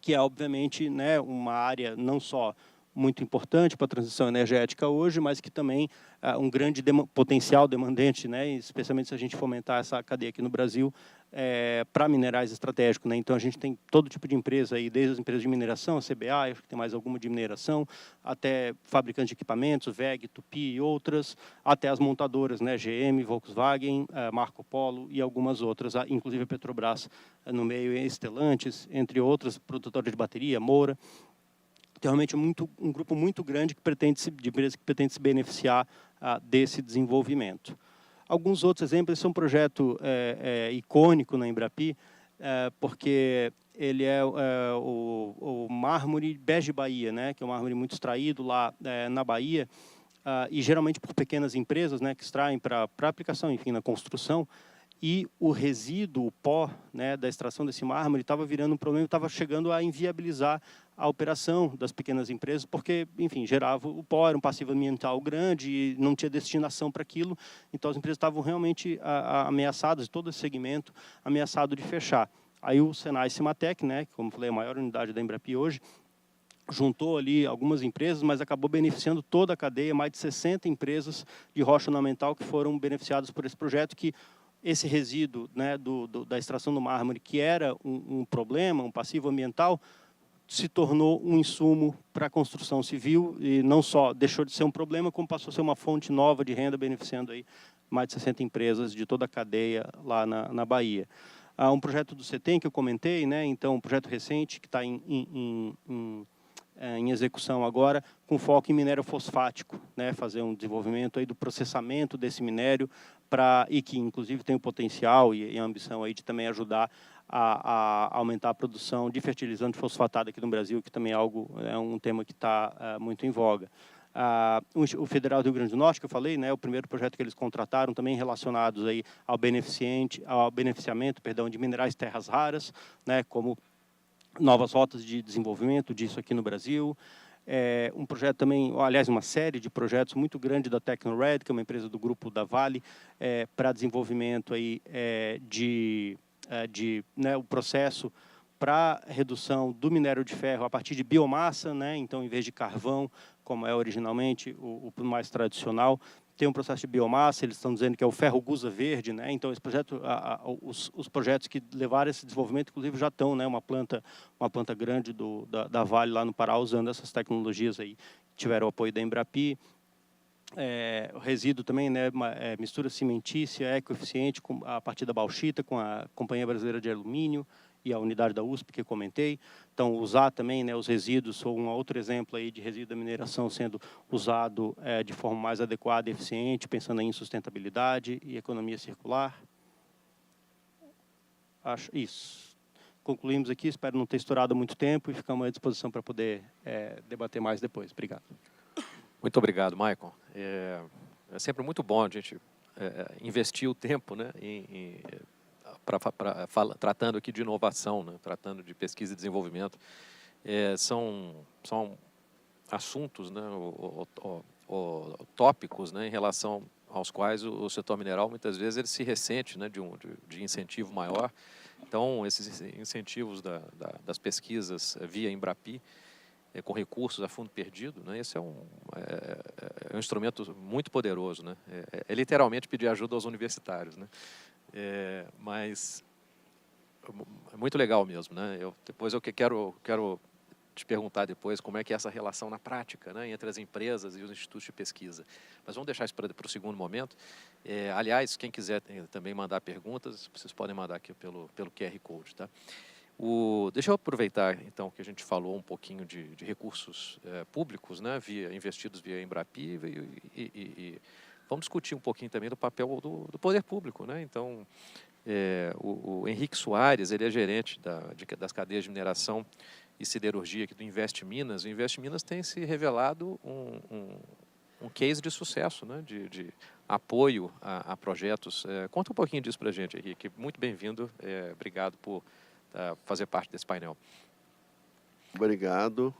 que é, obviamente, né, uma área não só muito importante para a transição energética hoje, mas que também um grande potencial demandante, né, especialmente se a gente fomentar essa cadeia aqui no Brasil, para minerais estratégicos, né? Então, a gente tem todo tipo de empresa, aí, desde as empresas de mineração, a CBA, acho que tem mais alguma de mineração, até fabricantes de equipamentos, WEG, Tupi e outras, até as montadoras, né, GM, Volkswagen, Marco Polo e algumas outras, inclusive a Petrobras no meio, Stellantis, entre outras, produtoras de bateria, Moura. Tem realmente um grupo muito grande de empresas que pretende se beneficiar desse desenvolvimento. Alguns outros exemplos, esse é um projeto icônico na Embrapi, porque ele é o mármore Bege Bahia, né, que é um mármore muito extraído lá na Bahia, e geralmente por pequenas empresas, né, que extraem para aplicação, enfim, na construção. E o resíduo, o pó, né, da extração desse mármore estava virando um problema, estava chegando a inviabilizar a operação das pequenas empresas, porque, enfim, gerava o pó, era um passivo ambiental grande e não tinha destinação para aquilo, então as empresas estavam realmente ameaçadas, todo esse segmento ameaçado de fechar. Aí o Senai Cimatec, né, que, como falei, é a maior unidade da Embrapi hoje, juntou ali algumas empresas, mas acabou beneficiando toda a cadeia, mais de 60 empresas de rocha ornamental que foram beneficiadas por esse projeto, que esse resíduo, né, da extração do mármore, que era um problema, um passivo ambiental, se tornou um insumo para a construção civil e não só deixou de ser um problema, como passou a ser uma fonte nova de renda, beneficiando aí mais de 60 empresas de toda a cadeia lá na Bahia. Há um projeto do CETEM que eu comentei, né, então um projeto recente que está em execução agora, com foco em minério fosfático, né, fazer um desenvolvimento aí do processamento desse minério, e que inclusive tem o potencial e a ambição aí de também ajudar a aumentar a produção de fertilizante fosfatado aqui no Brasil, que também é um tema que está muito em voga. O Federal do Rio Grande do Norte, que eu falei, né, o primeiro projeto que eles contrataram, também relacionados aí ao beneficiamento, de minerais terras raras, né, como novas rotas de desenvolvimento disso aqui no Brasil. Um projeto também, aliás, uma série de projetos muito grande da TecnoRed, que é uma empresa do grupo da Vale, para desenvolvimento aí, né, o processo para redução do minério de ferro a partir de biomassa, né, então, em vez de carvão, como é originalmente o mais tradicional, tem um processo de biomassa, eles estão dizendo que é o ferro gusa verde, né? Então esse projeto, os projetos que levaram esse desenvolvimento, inclusive já estão, né, uma planta grande da Vale lá no Pará usando essas tecnologias aí, tiveram o apoio da Embrapi. O resíduo também, né, mistura cimentícia ecoeficiente a partir da bauxita com a Companhia Brasileira de Alumínio e a unidade da USP que eu comentei. Então, usar também, né, os resíduos, sou um outro exemplo aí de resíduo da mineração sendo usado de forma mais adequada e eficiente, pensando em sustentabilidade e economia circular. Isso. Concluímos aqui, espero não ter estourado muito tempo e ficamos à disposição para poder debater mais depois. Obrigado. Muito obrigado, Michael. É sempre muito bom a gente investir o tempo, né, tratando aqui de inovação, né, tratando de pesquisa e desenvolvimento. São assuntos, né, tópicos, né, em relação aos quais o setor mineral muitas vezes ele se ressente, né, de incentivo maior, Então, esses incentivos das pesquisas via Embrapi, com recursos a fundo perdido, né? Esse é um instrumento muito poderoso, né? É literalmente pedir ajuda aos universitários, né? Mas é muito legal mesmo, né? Depois eu quero te perguntar depois como é que é essa relação na prática, né, entre as empresas e os institutos de pesquisa. Mas vamos deixar isso para o segundo momento. Aliás, quem quiser também mandar perguntas, vocês podem mandar aqui pelo QR Code, tá? Deixa eu aproveitar, então, que a gente falou um pouquinho de recursos públicos, né, investidos via Embrapi, e vamos discutir um pouquinho também do papel do poder público, né? Então, o Henrique Soares, ele é gerente das cadeias de mineração e siderurgia aqui do Invest Minas. O Invest Minas tem se revelado um case de sucesso, né, de apoio a projetos. Conta um pouquinho disso para a gente, Henrique. Muito bem-vindo. Obrigado por fazer parte desse painel. Obrigado.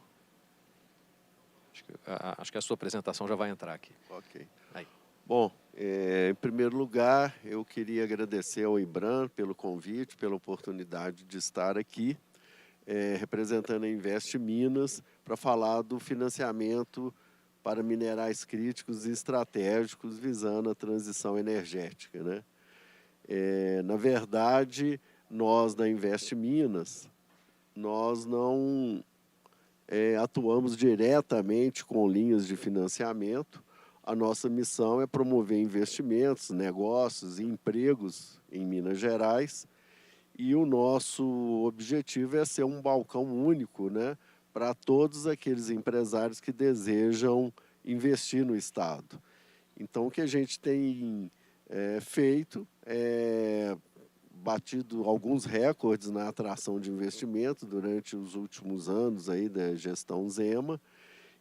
Acho que a sua apresentação já vai entrar aqui. Ok. Aí. Bom, em primeiro lugar, eu queria agradecer ao IBRAM pelo convite, pela oportunidade de estar aqui, representando a Invest Minas, para falar do financiamento para minerais críticos e estratégicos visando a transição energética, né? Na verdade, nós da Invest Minas, nós não atuamos diretamente com linhas de financiamento. A nossa missão é promover investimentos, negócios e empregos em Minas Gerais, e o nosso objetivo é ser um balcão único, né, para todos aqueles empresários que desejam investir no Estado. Então, o que a gente tem feito é batido alguns recordes na atração de investimento durante os últimos anos aí da gestão Zema,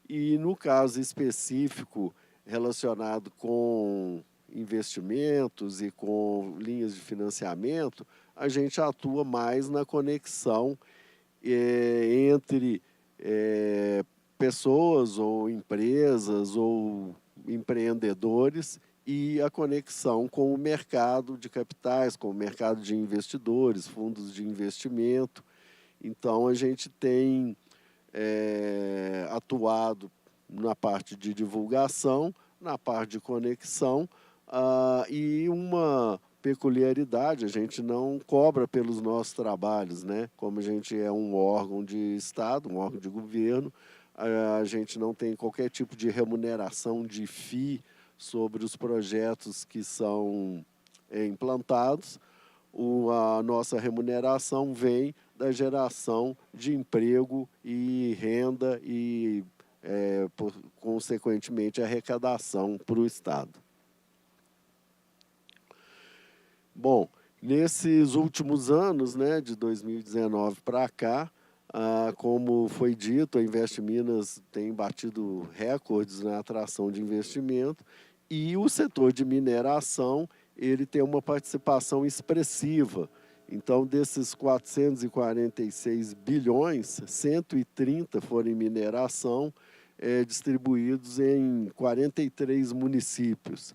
e no caso específico relacionado com investimentos e com linhas de financiamento, a gente atua mais na conexão entre pessoas ou empresas ou empreendedores e a conexão com o mercado de capitais, com o mercado de investidores, fundos de investimento. Então, a gente tem atuado na parte de divulgação, na parte de conexão, e uma peculiaridade, a gente não cobra pelos nossos trabalhos, né? Como a gente é um órgão de Estado, um órgão de governo, a gente não tem qualquer tipo de remuneração de FII sobre os projetos que são implantados. A nossa remuneração vem da geração de emprego e renda e, consequentemente, arrecadação para o Estado. Bom, nesses últimos anos, né, de 2019 para cá, como foi dito, a Invest Minas tem batido recordes na atração de investimento, e o setor de mineração ele tem uma participação expressiva. Então, desses 446 bilhões, 130 foram em mineração, distribuídos em 43 municípios.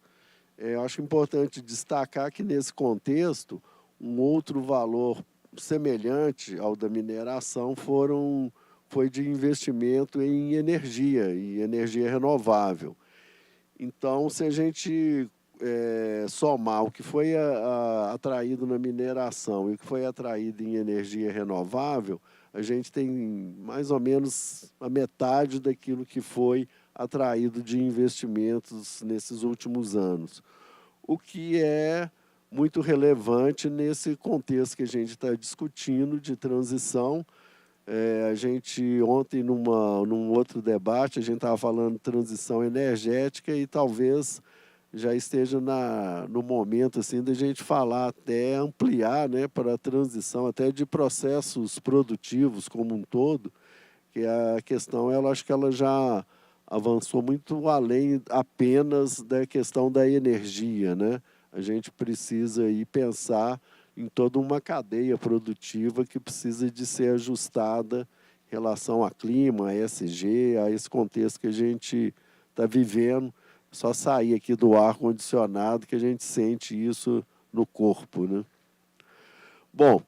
Acho importante destacar que, nesse contexto, um outro valor semelhante ao da mineração foi de investimento em energia e energia renovável. Então, se a gente somar o que foi atraído na mineração e o que foi atraído em energia renovável, a gente tem mais ou menos a metade daquilo que foi atraído de investimentos nesses últimos anos. O que é muito relevante nesse contexto que a gente está discutindo de transição. A gente, ontem, num outro debate, a gente estava falando de transição energética e talvez já esteja no momento assim, da gente falar, até ampliar, né, para a transição até de processos produtivos como um todo, que a questão, acho que ela já avançou muito além apenas da questão da energia, né? A gente precisa aí pensar em toda uma cadeia produtiva que precisa de ser ajustada em relação a clima, a ESG, a esse contexto que a gente está vivendo. Só sair aqui do ar-condicionado que a gente sente isso no corpo, né? Bom,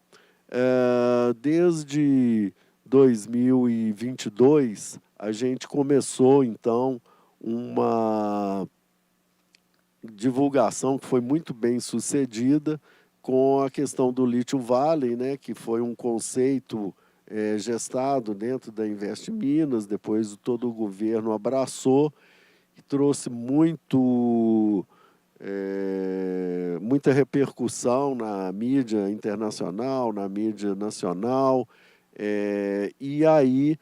Desde 2022, a gente começou, então, uma divulgação que foi muito bem sucedida com a questão do Lithium Valley, né, que foi um conceito gestado dentro da Invest Minas, depois todo o governo abraçou e trouxe muita repercussão na mídia internacional, na mídia nacional, e aí,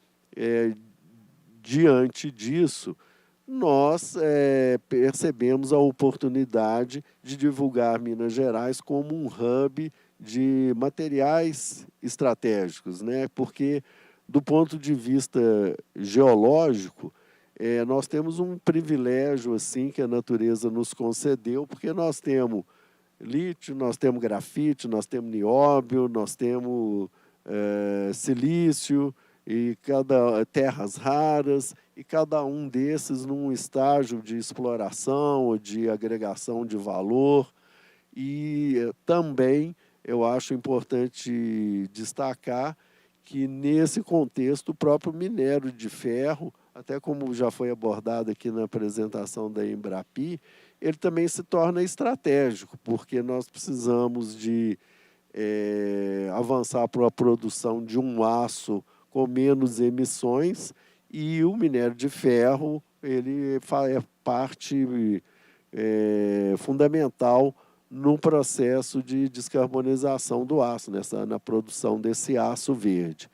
diante disso, nós percebemos a oportunidade de divulgar Minas Gerais como um hub de materiais estratégicos, né? Porque, do ponto de vista geológico, nós temos um privilégio assim que a natureza nos concedeu, porque nós temos lítio, nós temos grafite, nós temos nióbio, nós temos silício, e terras raras, e cada um desses num estágio de exploração ou de agregação de valor. E também eu acho importante destacar que, nesse contexto, o próprio minério de ferro, até como já foi abordado aqui na apresentação da Embrapi, ele também se torna estratégico, porque nós precisamos de avançar para a produção de um aço com menos emissões, e o minério de ferro ele é parte fundamental no processo de descarbonização do aço, na produção desse aço verde.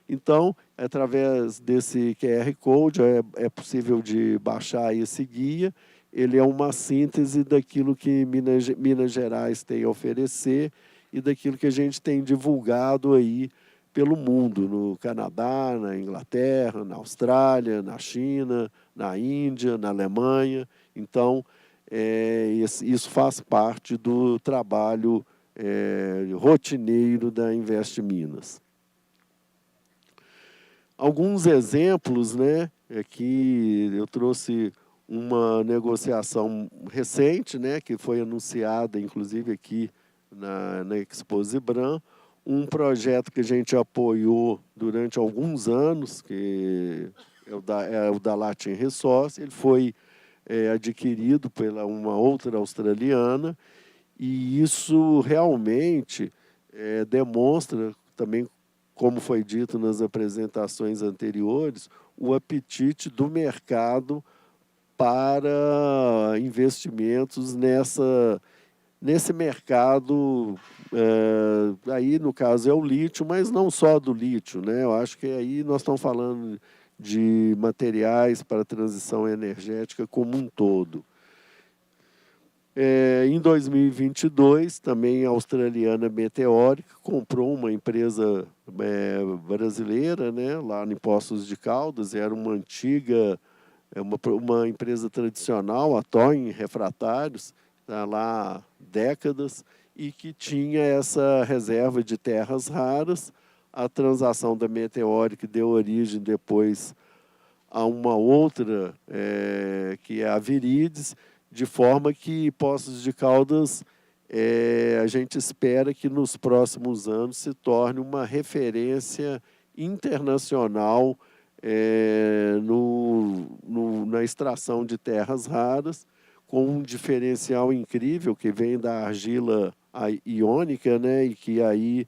Então, através desse QR Code, é possível de baixar esse guia. Ele é uma síntese daquilo que Minas Gerais tem a oferecer e daquilo que a gente tem divulgado aí pelo mundo, no Canadá, na Inglaterra, na Austrália, na China, na Índia, na Alemanha. Então, isso faz parte do trabalho rotineiro da Invest Minas. Alguns exemplos, né? Aqui eu trouxe uma negociação recente, né, que foi anunciada, inclusive, aqui na Expo Zibran, um projeto que a gente apoiou durante alguns anos, que é o da Latin Resource. Ele foi adquirido pela uma outra australiana, e isso realmente demonstra também, como foi dito nas apresentações anteriores, o apetite do mercado para investimentos nesse mercado. Aí, no caso, é o lítio, mas não só do lítio, né? Eu acho que aí nós estamos falando de materiais para a transição energética como um todo. Em 2022, também a australiana Meteoric comprou uma empresa brasileira, né, lá em Poços de Caldas. Era uma antiga, uma empresa tradicional, a Toin Refratários, está lá há décadas, e que tinha essa reserva de terras raras. A transação da Meteoric deu origem depois a uma outra, que é a Virides, de forma que Poços de Caldas, a gente espera que nos próximos anos se torne uma referência internacional na extração de terras raras, com um diferencial incrível que vem da argila iônica, né, e que aí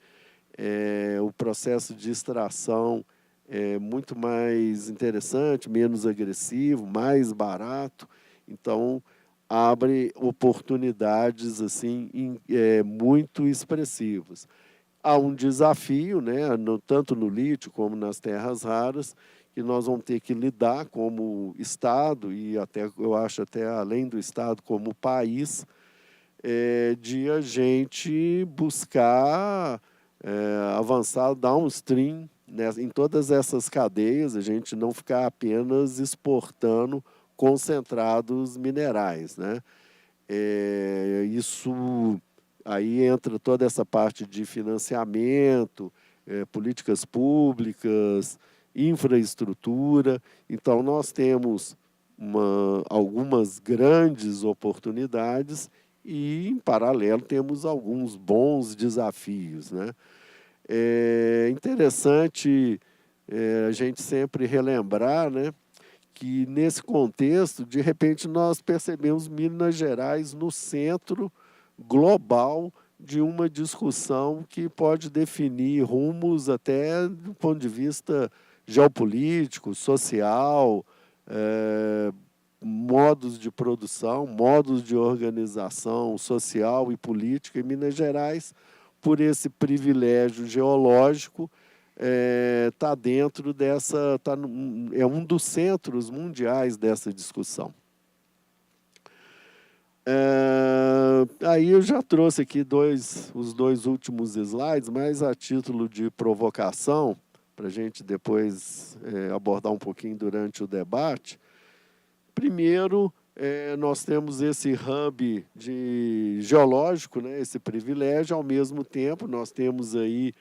o processo de extração é muito mais interessante, menos agressivo, mais barato. Então, abre oportunidades assim, muito expressivas. Há um desafio, né, tanto no lítio como nas terras raras, que nós vamos ter que lidar como Estado, e até, eu acho até além do Estado, como país, de a gente buscar avançar downstream, né, em todas essas cadeias, a gente não ficar apenas exportando concentrados minerais, né? Isso aí entra toda essa parte de financiamento, políticas públicas, infraestrutura. Então, nós temos algumas grandes oportunidades e, em paralelo, temos alguns bons desafios, né? É interessante a gente sempre relembrar, né, que nesse contexto, de repente, nós percebemos Minas Gerais no centro global de uma discussão que pode definir rumos até do ponto de vista geopolítico, social, modos de produção, modos de organização social e política em Minas Gerais, por esse privilégio geológico, está dentro dessa, é um dos centros mundiais dessa discussão. Aí eu já trouxe aqui os dois últimos slides, mas a título de provocação, para a gente depois abordar um pouquinho durante o debate. Primeiro, nós temos esse hub geológico, né, esse privilégio, ao mesmo tempo nós temos aí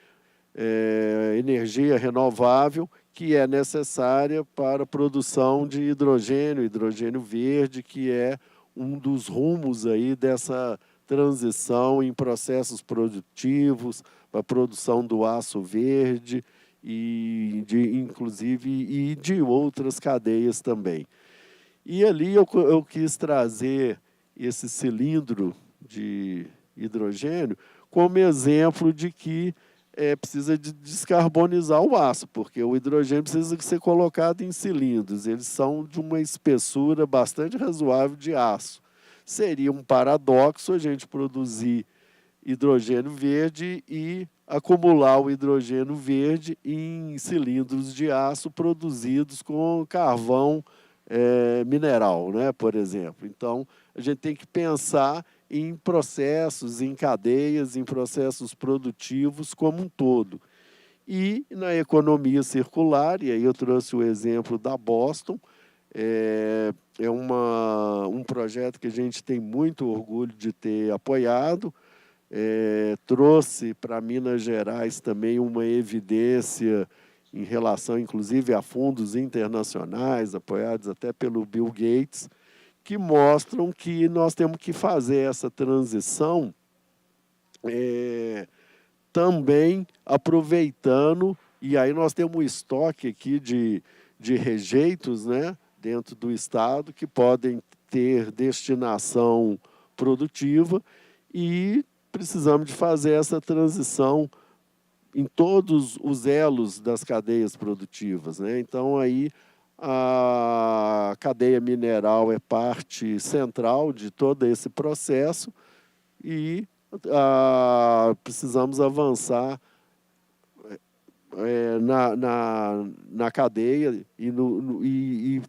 energia renovável que é necessária para a produção de hidrogênio verde, que é um dos rumos aí dessa transição em processos produtivos, para a produção do aço verde, inclusive de outras cadeias também. E ali eu quis trazer esse cilindro de hidrogênio como exemplo de que precisa de descarbonizar o aço, porque o hidrogênio precisa ser colocado em cilindros. Eles são de uma espessura bastante razoável de aço. Seria um paradoxo a gente produzir hidrogênio verde e acumular o hidrogênio verde em cilindros de aço produzidos com carvão mineral, né, por exemplo. Então, a gente tem que pensar em processos, em cadeias, em processos produtivos como um todo. E na economia circular, e aí eu trouxe o exemplo da Boston, um projeto que a gente tem muito orgulho de ter apoiado, trouxe para Minas Gerais também uma evidência em relação, inclusive, a fundos internacionais, apoiados até pelo Bill Gates, que mostram que nós temos que fazer essa transição também aproveitando, e aí nós temos um estoque aqui de rejeitos, né, dentro do Estado, que podem ter destinação produtiva, e precisamos de fazer essa transição em todos os elos das cadeias produtivas, né? Então, aí, a cadeia mineral é parte central de todo esse processo e precisamos avançar na cadeia e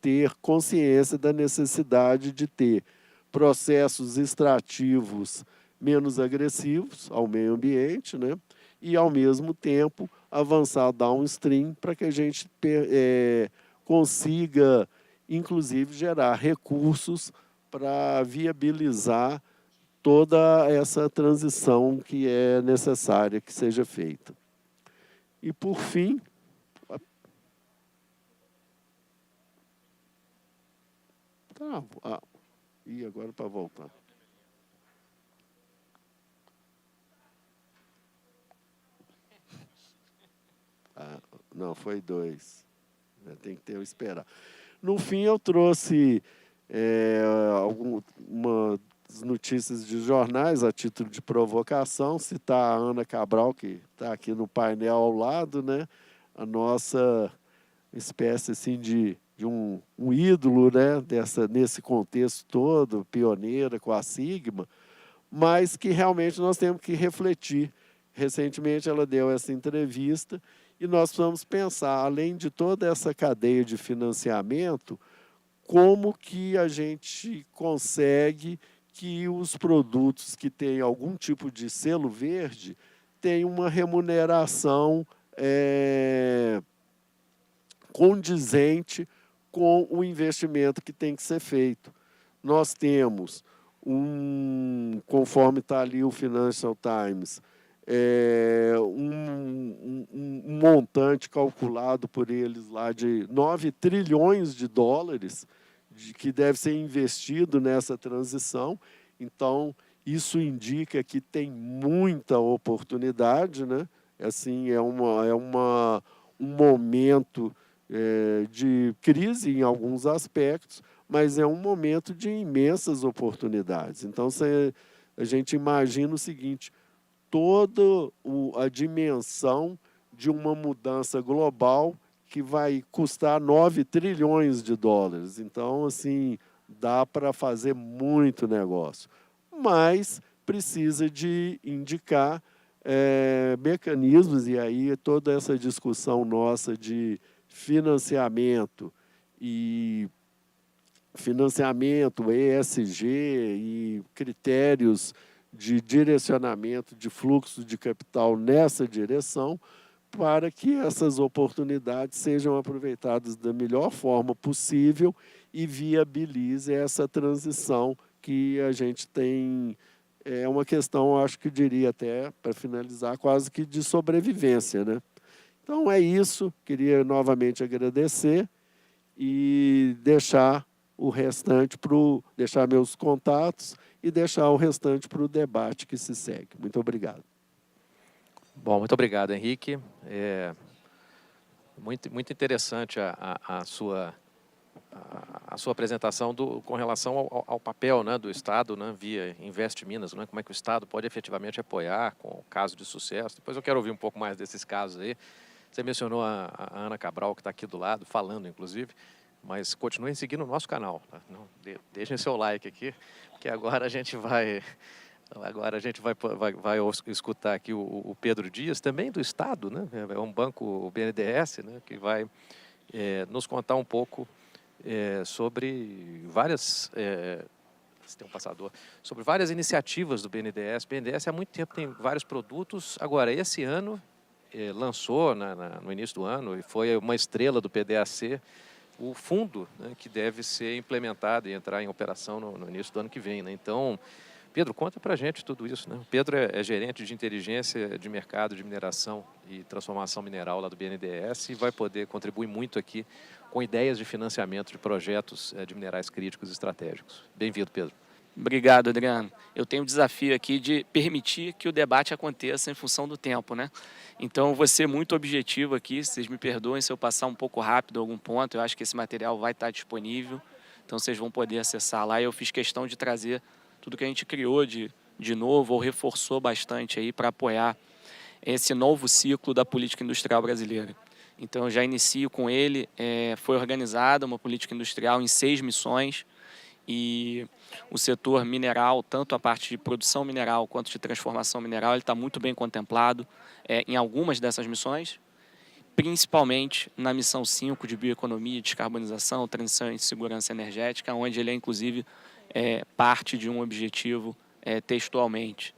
ter consciência da necessidade de ter processos extrativos menos agressivos ao meio ambiente, né? E, ao mesmo tempo, avançar downstream para que a gente consiga, inclusive, gerar recursos para viabilizar toda essa transição que é necessária que seja feita. E, por fim, e agora para voltar. Não, foi 2. Tem que ter o esperar. No fim, eu trouxe algumas notícias de jornais a título de provocação, citar a Ana Cabral, que está aqui no painel ao lado, né? A nossa espécie assim, de um ídolo, né? Nesse contexto todo, pioneira com a Sigma, mas que realmente nós temos que refletir. Recentemente ela deu essa entrevista e nós precisamos pensar, além de toda essa cadeia de financiamento, como que a gente consegue que os produtos que têm algum tipo de selo verde tenham uma remuneração condizente com o investimento que tem que ser feito. Nós temos, conforme está ali o Financial Times, um montante calculado por eles lá de 9 trilhões de dólares que deve ser investido nessa transição. Então, isso indica que tem muita oportunidade, né? assim, um momento de crise em alguns aspectos, mas é um momento de imensas oportunidades. Então, a gente imagina o seguinte: toda a dimensão de uma mudança global que vai custar 9 trilhões de dólares. Então, assim, dá para fazer muito negócio. Mas precisa de indicar mecanismos, e aí toda essa discussão nossa de financiamento, ESG e critérios de direcionamento de fluxo de capital nessa direção, para que essas oportunidades sejam aproveitadas da melhor forma possível e viabilize essa transição que a gente tem. É uma questão, acho que diria até, para finalizar, quase que de sobrevivência, né? Então é isso, queria novamente agradecer e deixar o restante deixar meus contatos e deixar o restante para o debate que se segue. Muito obrigado. Bom, muito obrigado, Henrique. Muito interessante a sua apresentação com relação ao papel, né, do Estado, né, via Invest Minas, né, como é que o Estado pode efetivamente apoiar com o caso de sucesso. Depois eu quero ouvir um pouco mais desses casos aí. Você mencionou a Ana Cabral, que está aqui do lado, falando, inclusive, mas continuem seguindo o nosso canal. Tá? Deixem seu like aqui, que agora a gente vai escutar aqui o Pedro Dias, também do Estado, né? É um banco, o BNDES, né? Que vai nos contar um pouco sobre várias... tem um passador, sobre várias iniciativas do BNDES. O BNDES há muito tempo tem vários produtos. Agora, esse ano, lançou no início do ano, e foi uma estrela do PDAC, o fundo, né, que deve ser implementado e entrar em operação no início do ano que vem, né? Então, Pedro, conta para a gente tudo isso, né? O Pedro é gerente de inteligência de mercado de mineração e transformação mineral lá do BNDES e vai poder contribuir muito aqui com ideias de financiamento de projetos de minerais críticos e estratégicos. Bem-vindo, Pedro. Obrigado, Adriano. Eu tenho o desafio aqui de permitir que o debate aconteça em função do tempo, né? Então, eu vou ser muito objetivo aqui, vocês me perdoem se eu passar um pouco rápido algum ponto, eu acho que esse material vai estar disponível, então vocês vão poder acessar lá. Eu fiz questão de trazer tudo que a gente criou de novo ou reforçou bastante aí para apoiar esse novo ciclo da política industrial brasileira. Então, eu já inicio com ele. Foi organizada uma política industrial em 6 missões e o setor mineral, tanto a parte de produção mineral quanto de transformação mineral, ele está muito bem contemplado em algumas dessas missões, principalmente na missão 5 de bioeconomia, descarbonização, transição e segurança energética, onde ele é, inclusive, parte de um objetivo textualmente.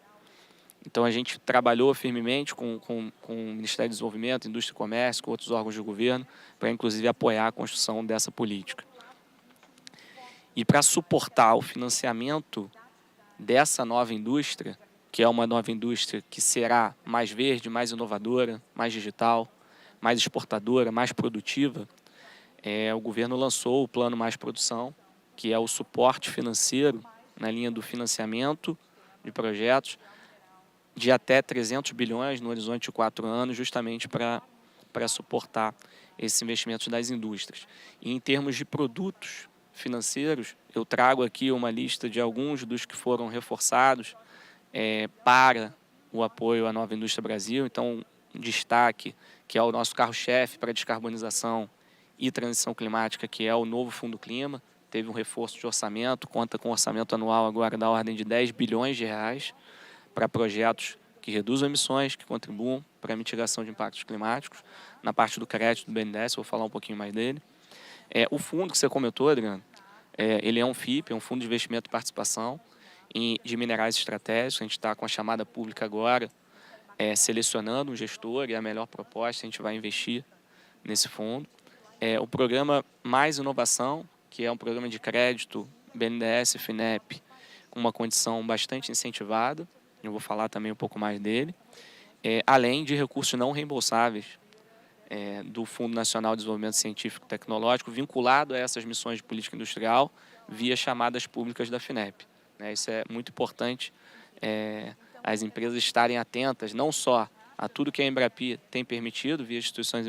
Então, a gente trabalhou firmemente com o Ministério do Desenvolvimento, Indústria e Comércio, com outros órgãos de governo, para, inclusive, apoiar a construção dessa política. E para suportar o financiamento dessa nova indústria, que é uma nova indústria que será mais verde, mais inovadora, mais digital, mais exportadora, mais produtiva, o governo lançou o Plano Mais Produção, que é o suporte financeiro na linha do financiamento de projetos de até 300 bilhões no horizonte de 4 anos, justamente para suportar esses investimentos das indústrias. E em termos de produtos financeiros, eu trago aqui uma lista de alguns dos que foram reforçados para o apoio à Nova Indústria Brasil. Então, um destaque, que é o nosso carro-chefe para descarbonização e transição climática, que é o novo Fundo Clima. Teve um reforço de orçamento, conta com um orçamento anual agora da ordem de 10 bilhões de reais para projetos que reduzam emissões, que contribuam para a mitigação de impactos climáticos. Na parte do crédito do BNDES, vou falar um pouquinho mais dele. O fundo que você comentou, Adriano, ele é um FIP, é um Fundo de Investimento e Participação de Minerais Estratégicos. A gente está com a chamada pública agora, selecionando um gestor e a melhor proposta, a gente vai investir nesse fundo. O programa Mais Inovação, que é um programa de crédito BNDES e FINEP, com uma condição bastante incentivada, eu vou falar também um pouco mais dele, além de recursos não reembolsáveis do Fundo Nacional de Desenvolvimento Científico e Tecnológico, vinculado a essas missões de política industrial via chamadas públicas da FINEP. Isso é muito importante, as empresas estarem atentas não só a tudo que a Embrapi tem permitido, via instituições,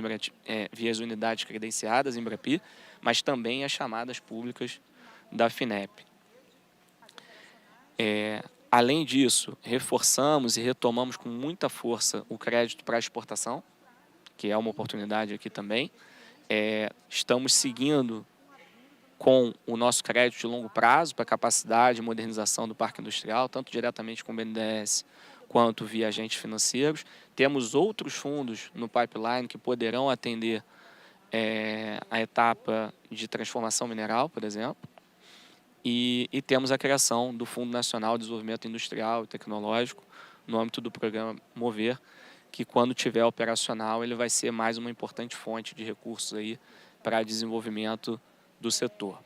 via as unidades credenciadas Embrapi, mas também as chamadas públicas da FINEP. Além disso, reforçamos e retomamos com muita força o crédito para exportação, que é uma oportunidade aqui também. Estamos seguindo com o nosso crédito de longo prazo para capacidade e modernização do parque industrial, tanto diretamente com o BNDES quanto via agentes financeiros. Temos outros fundos no pipeline que poderão atender a etapa de transformação mineral, por exemplo. E temos a criação do Fundo Nacional de Desenvolvimento Industrial e Tecnológico, no âmbito do programa Mover, que quando tiver operacional ele vai ser mais uma importante fonte de recursos aí para desenvolvimento do setor.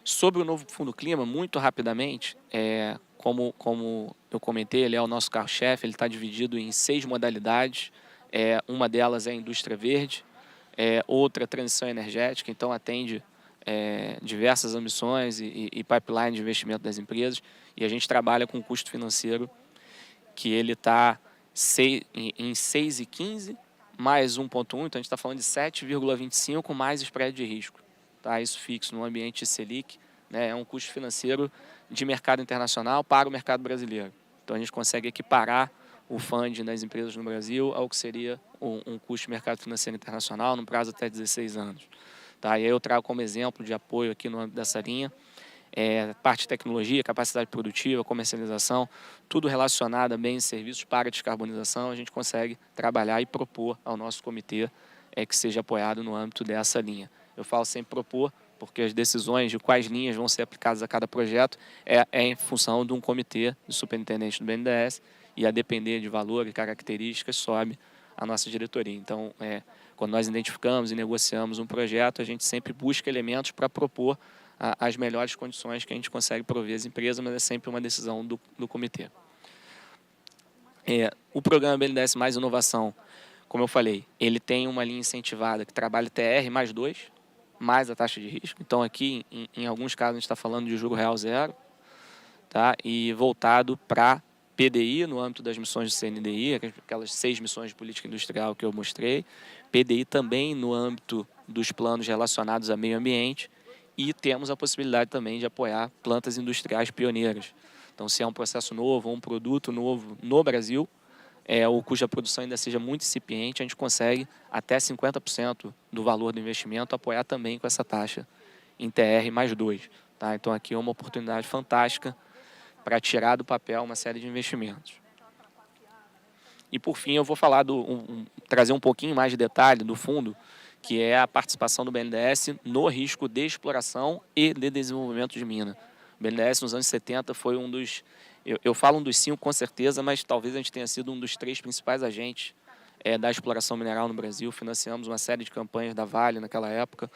Sobre o novo Fundo Clima, muito rapidamente, como eu comentei, ele é o nosso carro-chefe, ele está dividido em 6 modalidades, uma delas é a indústria verde, outra transição energética, então atende diversas ambições e pipeline de investimento das empresas, e a gente trabalha com custo financeiro que ele está em 6,15 mais 1,1, então a gente está falando de 7,25 mais spread de risco. Tá? Isso fixo no ambiente Selic, né? É um custo financeiro de mercado internacional para o mercado brasileiro. Então a gente consegue equiparar o funding das empresas no Brasil ao que seria um custo de mercado financeiro internacional no prazo até 16 anos. Tá? E aí eu trago como exemplo de apoio aqui no âmbito dessa linha, parte de tecnologia, capacidade produtiva, comercialização, tudo relacionado a bens e serviços para descarbonização, a gente consegue trabalhar e propor ao nosso comitê que seja apoiado no âmbito dessa linha. Eu falo sempre propor, porque as decisões de quais linhas vão ser aplicadas a cada projeto é em função de um comitê de superintendente do BNDES, e a depender de valor e características sobe a nossa diretoria. Então, quando nós identificamos e negociamos um projeto, a gente sempre busca elementos para propor as melhores condições que a gente consegue prover às empresas, mas é sempre uma decisão do comitê. O programa BNDES Mais Inovação, como eu falei, ele tem uma linha incentivada que trabalha TR mais 2, mais a taxa de risco. Então, aqui, em alguns casos, a gente está falando de juro real zero, tá? E voltado para PDI, no âmbito das missões do CNDI, aquelas 6 missões de política industrial que eu mostrei. PDI também no âmbito dos planos relacionados a meio ambiente. E temos a possibilidade também de apoiar plantas industriais pioneiras. Então, se é um processo novo ou um produto novo no Brasil, ou cuja produção ainda seja muito incipiente, a gente consegue até 50% do valor do investimento apoiar também com essa taxa em TR mais 2. Tá? Então, aqui é uma oportunidade fantástica para tirar do papel uma série de investimentos. E, por fim, eu vou falar trazer um pouquinho mais de detalhe do fundo, que é a participação do BNDES no risco de exploração e de desenvolvimento de mina. O BNDES, nos anos 70, foi um dos... Eu falo um dos 5, com certeza, mas talvez a gente tenha sido um dos 3 principais agentes da exploração mineral no Brasil. Financiamos uma série de campanhas da Vale naquela época,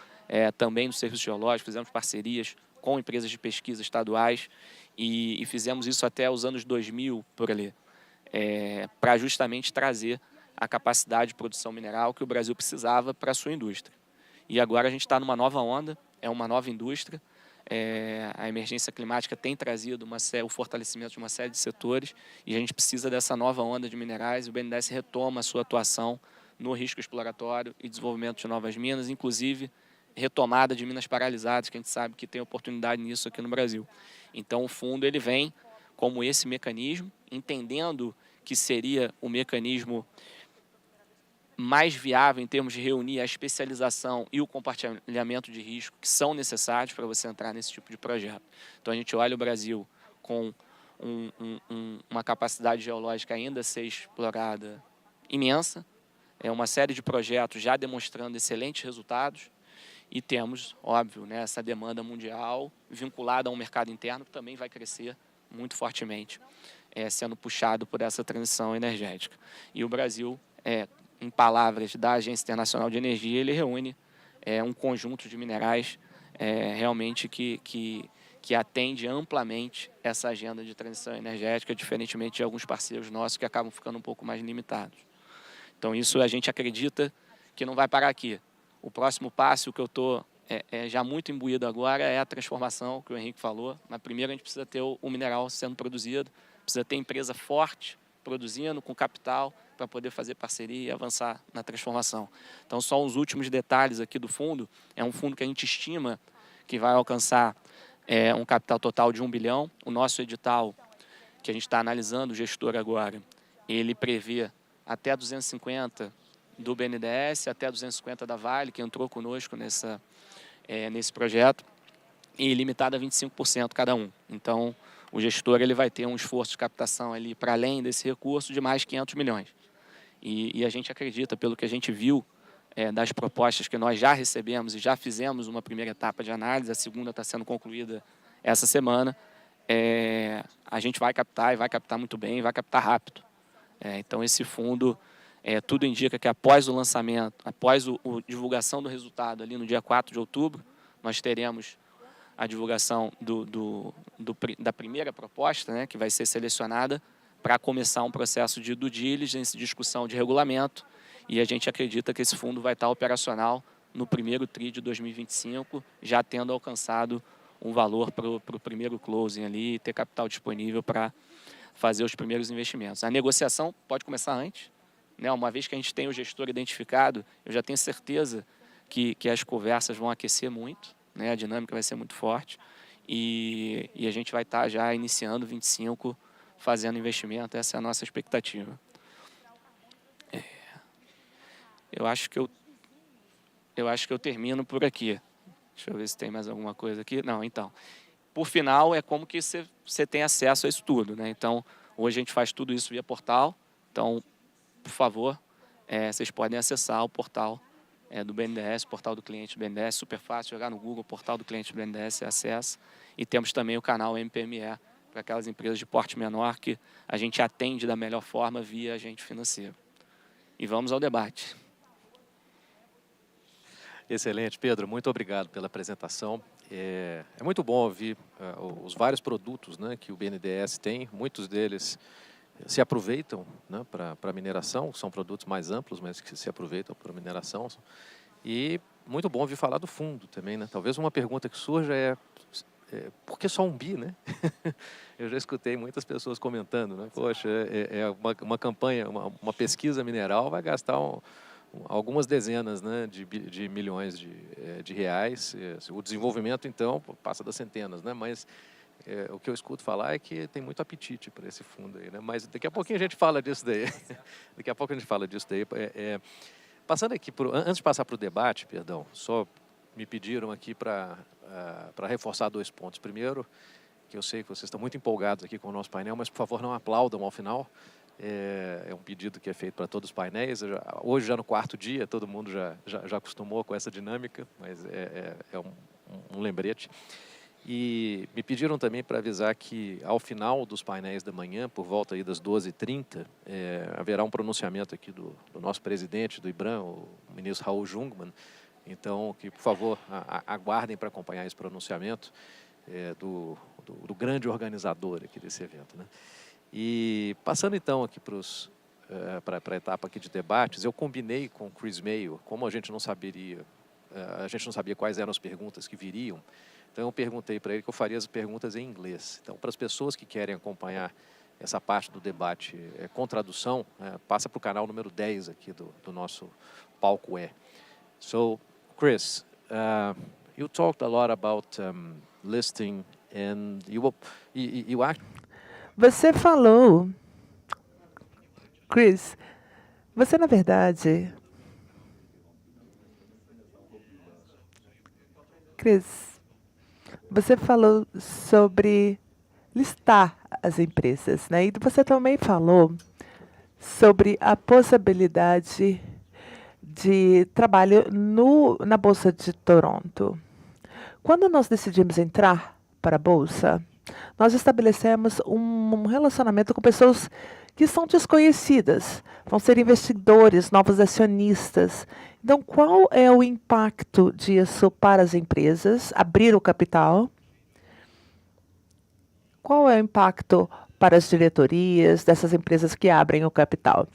também do Serviço Geológico, fizemos parcerias com empresas de pesquisa estaduais e fizemos isso até os anos 2000, por ali, para justamente trazer a capacidade de produção mineral que o Brasil precisava para a sua indústria. E agora a gente está numa nova onda, é uma nova indústria, a emergência climática tem trazido o fortalecimento de uma série de setores e a gente precisa dessa nova onda de minerais, e o BNDES retoma a sua atuação no risco exploratório e desenvolvimento de novas minas, inclusive retomada de minas paralisadas, que a gente sabe que tem oportunidade nisso aqui no Brasil. Então o fundo ele vem como esse mecanismo, entendendo que seria o mecanismo mais viável em termos de reunir a especialização e o compartilhamento de risco que são necessários para você entrar nesse tipo de projeto. Então a gente olha o Brasil com uma capacidade geológica ainda a ser explorada imensa, uma série de projetos já demonstrando excelentes resultados e temos, óbvio, né, essa demanda mundial vinculada a um mercado interno que também vai crescer muito fortemente, sendo puxado por essa transição energética. E o Brasil, em palavras da Agência Internacional de Energia, ele reúne um conjunto de minerais realmente que atende amplamente essa agenda de transição energética, diferentemente de alguns parceiros nossos que acabam ficando um pouco mais limitados. Então, isso a gente acredita que não vai parar aqui. O próximo passo, que eu estou já muito imbuído agora, é a transformação, que o Henrique falou. Mas primeiro a gente precisa ter o mineral sendo produzido, precisa ter empresa forte produzindo, com capital, para poder fazer parceria e avançar na transformação. Então, só os últimos detalhes aqui do fundo. É um fundo que a gente estima que vai alcançar um capital total de 1 bilhão. O nosso edital, que a gente está analisando, o gestor agora, ele prevê até 250 do BNDES, até 250 da Vale, que entrou conosco nesse projeto, e limitado a 25% cada um. Então, o gestor ele vai ter um esforço de captação ali para além desse recurso de mais 500 milhões. E a gente acredita, pelo que a gente viu das propostas que nós já recebemos e já fizemos uma primeira etapa de análise, a segunda está sendo concluída essa semana, a gente vai captar e vai captar muito bem, vai captar rápido. Então, esse fundo, tudo indica que após o lançamento, após a divulgação do resultado ali no dia 4 de outubro, nós teremos a divulgação da primeira proposta, né, que vai ser selecionada para começar um processo de due diligence, discussão de regulamento, e a gente acredita que esse fundo vai estar operacional no primeiro TRI de 2025, já tendo alcançado um valor para o primeiro closing ali e ter capital disponível para fazer os primeiros investimentos. A negociação pode começar antes, né? Uma vez que a gente tem o gestor identificado, eu já tenho certeza que as conversas vão aquecer muito, né? A dinâmica vai ser muito forte e a gente vai estar já iniciando 25 fazendo investimento, essa é a nossa expectativa. Eu acho que eu termino por aqui. Deixa eu ver se tem mais alguma coisa aqui. Não, então. Por final, é como que você tem acesso a isso tudo, né? Então, hoje a gente faz tudo isso via portal. Então, por favor, vocês podem acessar o portal do BNDES, portal do cliente do BNDES, super fácil, jogar no Google, portal do cliente do BNDES, você acessa. E temos também o canal MPME, para aquelas empresas de porte menor que a gente atende da melhor forma via agente financeiro. E vamos ao debate. Excelente, Pedro. Muito obrigado pela apresentação. É muito bom ouvir os vários produtos, né, que o BNDES tem. Muitos deles se aproveitam, né, para mineração, são produtos mais amplos, mas que se aproveitam para mineração. E muito bom ouvir falar do fundo também, né? Talvez uma pergunta que surja por que só 1 bi, né? Eu já escutei muitas pessoas comentando, né? Poxa, uma campanha, uma pesquisa mineral vai gastar algumas dezenas, né, de milhões de reais. O desenvolvimento, então, passa das centenas, né? Mas o que eu escuto falar é que tem muito apetite para esse fundo aí, né? Mas daqui a pouquinho a gente fala disso daí. Daqui a pouco a gente fala disso daí. Passando aqui, antes de passar para o debate, perdão, só me pediram aqui para reforçar 2 pontos. Primeiro, que eu sei que vocês estão muito empolgados aqui com o nosso painel, mas por favor não aplaudam ao final. É um pedido que é feito para todos os painéis. Hoje, já no 4º dia, todo mundo já acostumou com essa dinâmica, mas é um lembrete. E me pediram também para avisar que, ao final dos painéis da manhã, por volta aí das 12h30, haverá um pronunciamento aqui do nosso presidente do IBRAM, o ministro Raul Jungmann. Então, que, por favor, aguardem para acompanhar esse pronunciamento do grande organizador aqui desse evento, né? E passando então aqui para a etapa aqui de debates, eu combinei com o Chris Mayo, como a gente não sabia quais eram as perguntas que viriam, então eu perguntei para ele que eu faria as perguntas em inglês. Então, para as pessoas que querem acompanhar essa parte do debate com tradução, passa para o canal número 10 aqui do nosso palco So, Chris, you talked a lot about listing, and you Você falou, Chris, você na verdade, Chris, você falou sobre listar as empresas, né? E você também falou sobre a possibilidade de trabalho na Bolsa de Toronto. Quando nós decidimos entrar para a Bolsa, nós estabelecemos um relacionamento com pessoas que são desconhecidas. Vão ser investidores, novos acionistas. Então, qual é o impacto disso para as empresas? Abrir o capital. Qual é o impacto para as diretorias dessas empresas que abrem o capital?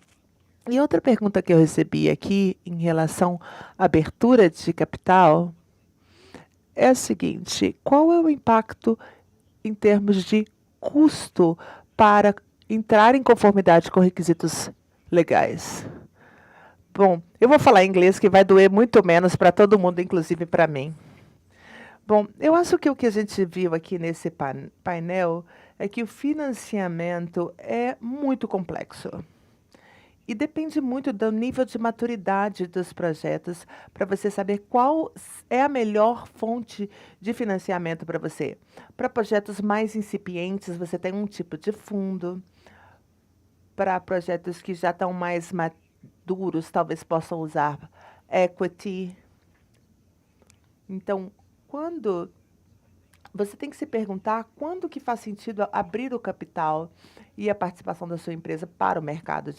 E outra pergunta que eu recebi aqui em relação à abertura de capital é a seguinte: qual é o impacto em termos de custo para entrar em conformidade com requisitos legais. Bom, eu vou falar em inglês que vai doer muito menos para todo mundo, inclusive para mim. Bom, eu acho que o que a gente viu aqui nesse painel é que o financiamento é muito complexo. E depende muito do nível de maturidade dos projetos para você saber qual é a melhor fonte de financiamento para você. Para projetos mais incipientes, você tem um tipo de fundo. Para projetos que já estão mais maduros, talvez possam usar equity. Então, quando você tem que se perguntar quando que faz sentido abrir o capital e a participação da sua empresa para o mercado.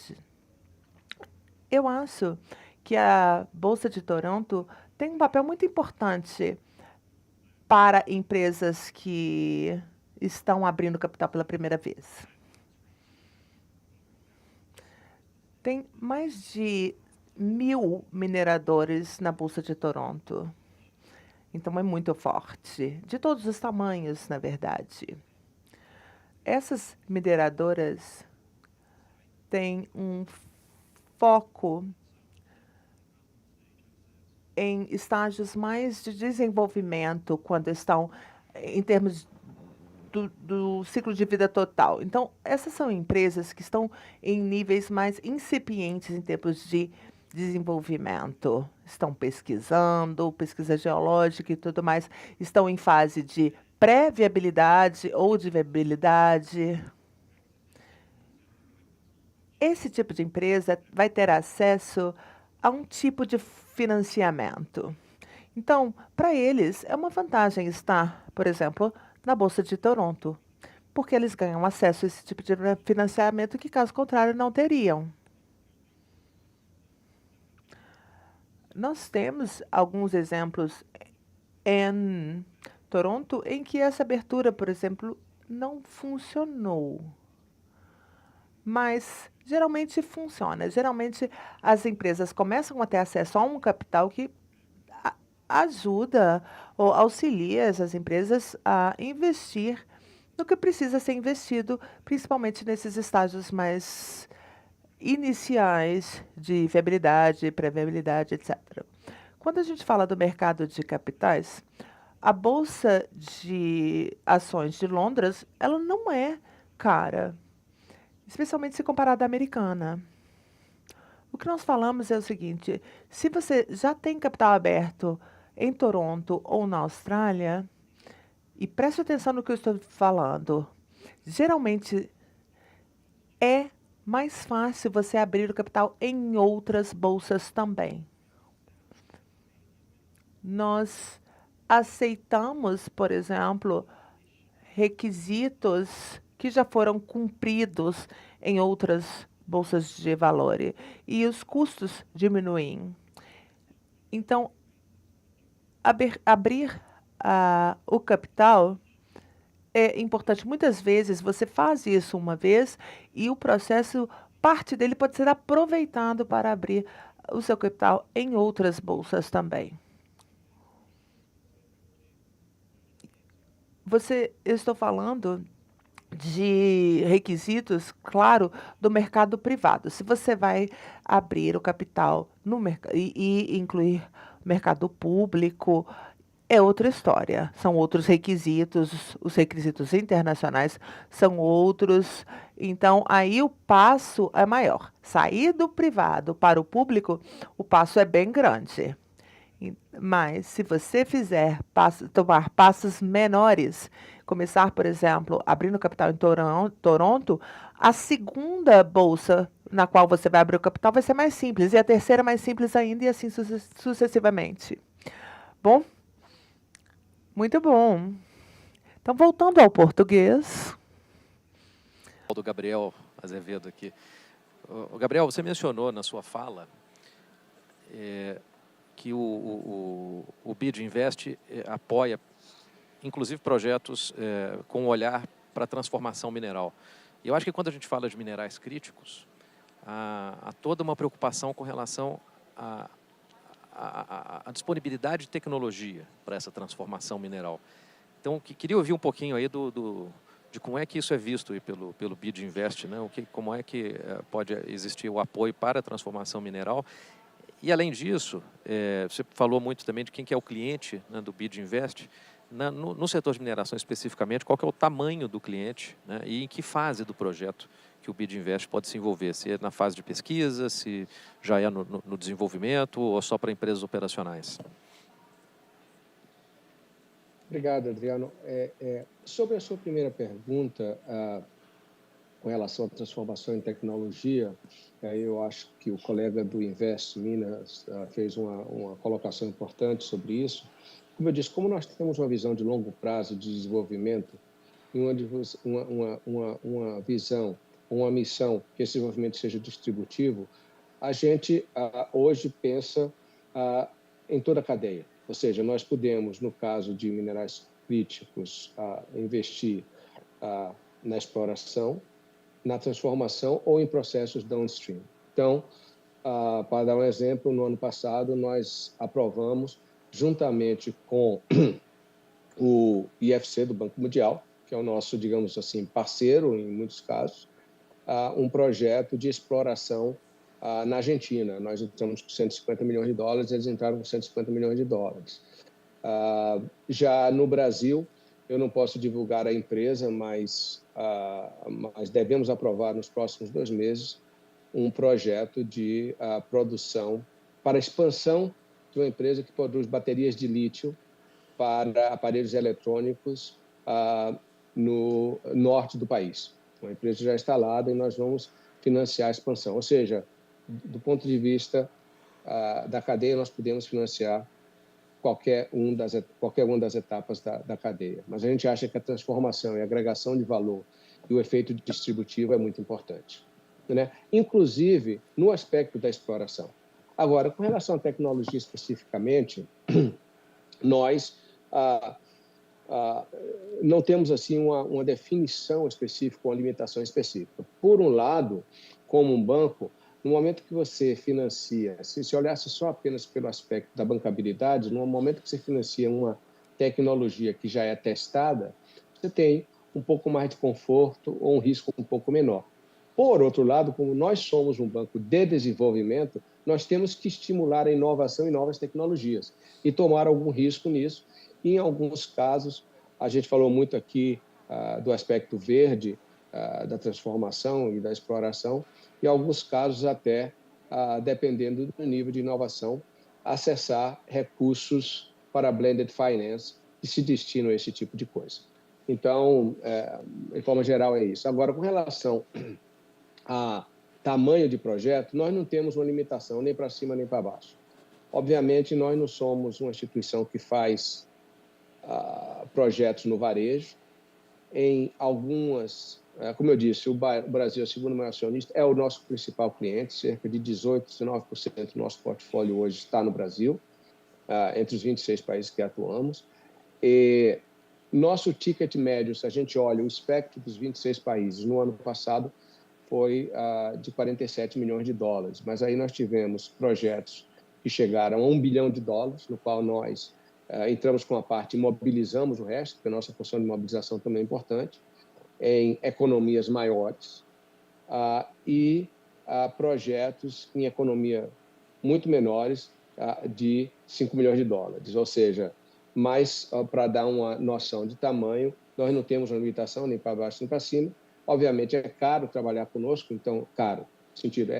Eu acho que a Bolsa de Toronto tem um papel muito importante para empresas que estão abrindo capital pela primeira vez. Tem mais de 1.000 mineradores na Bolsa de Toronto. Então, é muito forte. De todos os tamanhos, na verdade. Essas mineradoras têm um foco em estágios mais de desenvolvimento, quando estão em termos do ciclo de vida total. Então, essas são empresas que estão em níveis mais incipientes em termos de desenvolvimento. Estão pesquisando, pesquisa geológica e tudo mais. Estão em fase de pré-viabilidade ou de viabilidade. Esse tipo de empresa vai ter acesso a um tipo de financiamento. Então, para eles, é uma vantagem estar, por exemplo, na Bolsa de Toronto, porque eles ganham acesso a esse tipo de financiamento que, caso contrário, não teriam. Nós temos alguns exemplos em Toronto em que essa abertura, por exemplo, não funcionou. Mas geralmente funciona. Geralmente as empresas começam a ter acesso a um capital que ajuda ou auxilia essas empresas a investir no que precisa ser investido, principalmente nesses estágios mais iniciais de viabilidade, pré-viabilidade, etc. Quando a gente fala do mercado de capitais, a Bolsa de Ações de Londres, ela não é cara, especialmente se comparada à americana. O que nós falamos é o seguinte: se você já tem capital aberto em Toronto ou na Austrália, e preste atenção no que eu estou falando, geralmente é mais fácil você abrir o capital em outras bolsas também. Nós aceitamos, por exemplo, requisitos que já foram cumpridos em outras bolsas de valores e os custos diminuem. Então, abrir o capital é importante. Muitas vezes você faz isso uma vez e o processo, parte dele pode ser aproveitado para abrir o seu capital em outras bolsas também. Eu estou falando de requisitos, claro, do mercado privado. Se você vai abrir o capital no mercado e incluir mercado público, é outra história. São outros requisitos, os requisitos internacionais são outros. Então, aí o passo é maior. Sair do privado para o público, o passo é bem grande. Mas, se você tomar passos menores, começar, por exemplo, abrindo capital em Toronto, a segunda bolsa na qual você vai abrir o capital vai ser mais simples, e a terceira mais simples ainda, e assim sucessivamente. Bom? Muito bom. Então, voltando ao português. Do Gabriel Azevedo aqui. Gabriel, você mencionou na sua fala que o BID Invest apoia, inclusive, projetos com olhar para a transformação mineral. E eu acho que quando a gente fala de minerais críticos, há toda uma preocupação com relação à disponibilidade de tecnologia para essa transformação mineral. Então, queria ouvir um pouquinho aí de como é que isso é visto aí pelo BID Invest, né? Como é que pode existir o apoio para a transformação mineral. E, além disso, você falou muito também de quem que é o cliente, né, do BID Invest. No setor de mineração especificamente, qual que é o tamanho do cliente, né, e em que fase do projeto que o BID Invest pode se envolver? Se é na fase de pesquisa, se já é no desenvolvimento ou só para empresas operacionais? Obrigado, Adriano. Sobre a sua primeira pergunta, com relação à transformação em tecnologia, eu acho que o colega do Invest Minas fez uma colocação importante sobre isso. Como eu disse, como nós temos uma visão de longo prazo de desenvolvimento e uma visão, uma missão que esse desenvolvimento seja distributivo, a gente hoje pensa em toda a cadeia. Ou seja, nós podemos, no caso de minerais críticos, investir na exploração, na transformação ou em processos downstream. Então, para dar um exemplo, no ano passado nós aprovamos, juntamente com o IFC do Banco Mundial, que é o nosso, digamos assim, parceiro em muitos casos, um projeto de exploração na Argentina. Nós entramos com 150 milhões de dólares, eles entraram com 150 milhões de dólares. Já no Brasil, eu não posso divulgar a empresa, mas devemos aprovar nos próximos 2 meses um projeto de produção para expansão de uma empresa que produz baterias de lítio para aparelhos eletrônicos no norte do país. Uma empresa já instalada e nós vamos financiar a expansão. Ou seja, do ponto de vista da cadeia, nós podemos financiar qualquer uma das etapas da cadeia. Mas a gente acha que a transformação e a agregação de valor e o efeito distributivo é muito importante, né? Inclusive no aspecto da exploração. Agora, com relação à tecnologia especificamente, nós não temos assim uma definição específica, uma limitação específica. Por um lado, como um banco, no momento que você financia, se olhasse só apenas pelo aspecto da bancabilidade, no momento que você financia uma tecnologia que já é testada, você tem um pouco mais de conforto ou um risco um pouco menor. Por outro lado, como nós somos um banco de desenvolvimento, nós temos que estimular a inovação e novas tecnologias e tomar algum risco nisso. E, em alguns casos, a gente falou muito aqui do aspecto verde, da transformação e da exploração, e, em alguns casos, até, dependendo do nível de inovação, acessar recursos para blended finance que se destinam a esse tipo de coisa. Então, de forma geral, é isso. Agora, com relação a tamanho de projeto, nós não temos uma limitação nem para cima nem para baixo. Obviamente, nós não somos uma instituição que faz projetos no varejo. Em algumas, como eu disse, o Brasil é o segundo maior acionista, é o nosso principal cliente, cerca de 18%, 19% do nosso portfólio hoje está no Brasil, entre os 26 países que atuamos. E nosso ticket médio, se a gente olha o espectro dos 26 países, no ano passado foi de 47 milhões de dólares, mas aí nós tivemos projetos que chegaram a $1 bilhão, no qual nós entramos com a parte e mobilizamos o resto, porque a nossa função de mobilização também é importante, em economias maiores, e projetos em economia muito menores, de 5 milhões de dólares. Ou seja, mas para dar uma noção de tamanho, nós não temos uma limitação nem para baixo nem para cima. Obviamente, é caro trabalhar conosco, então, caro, no sentido,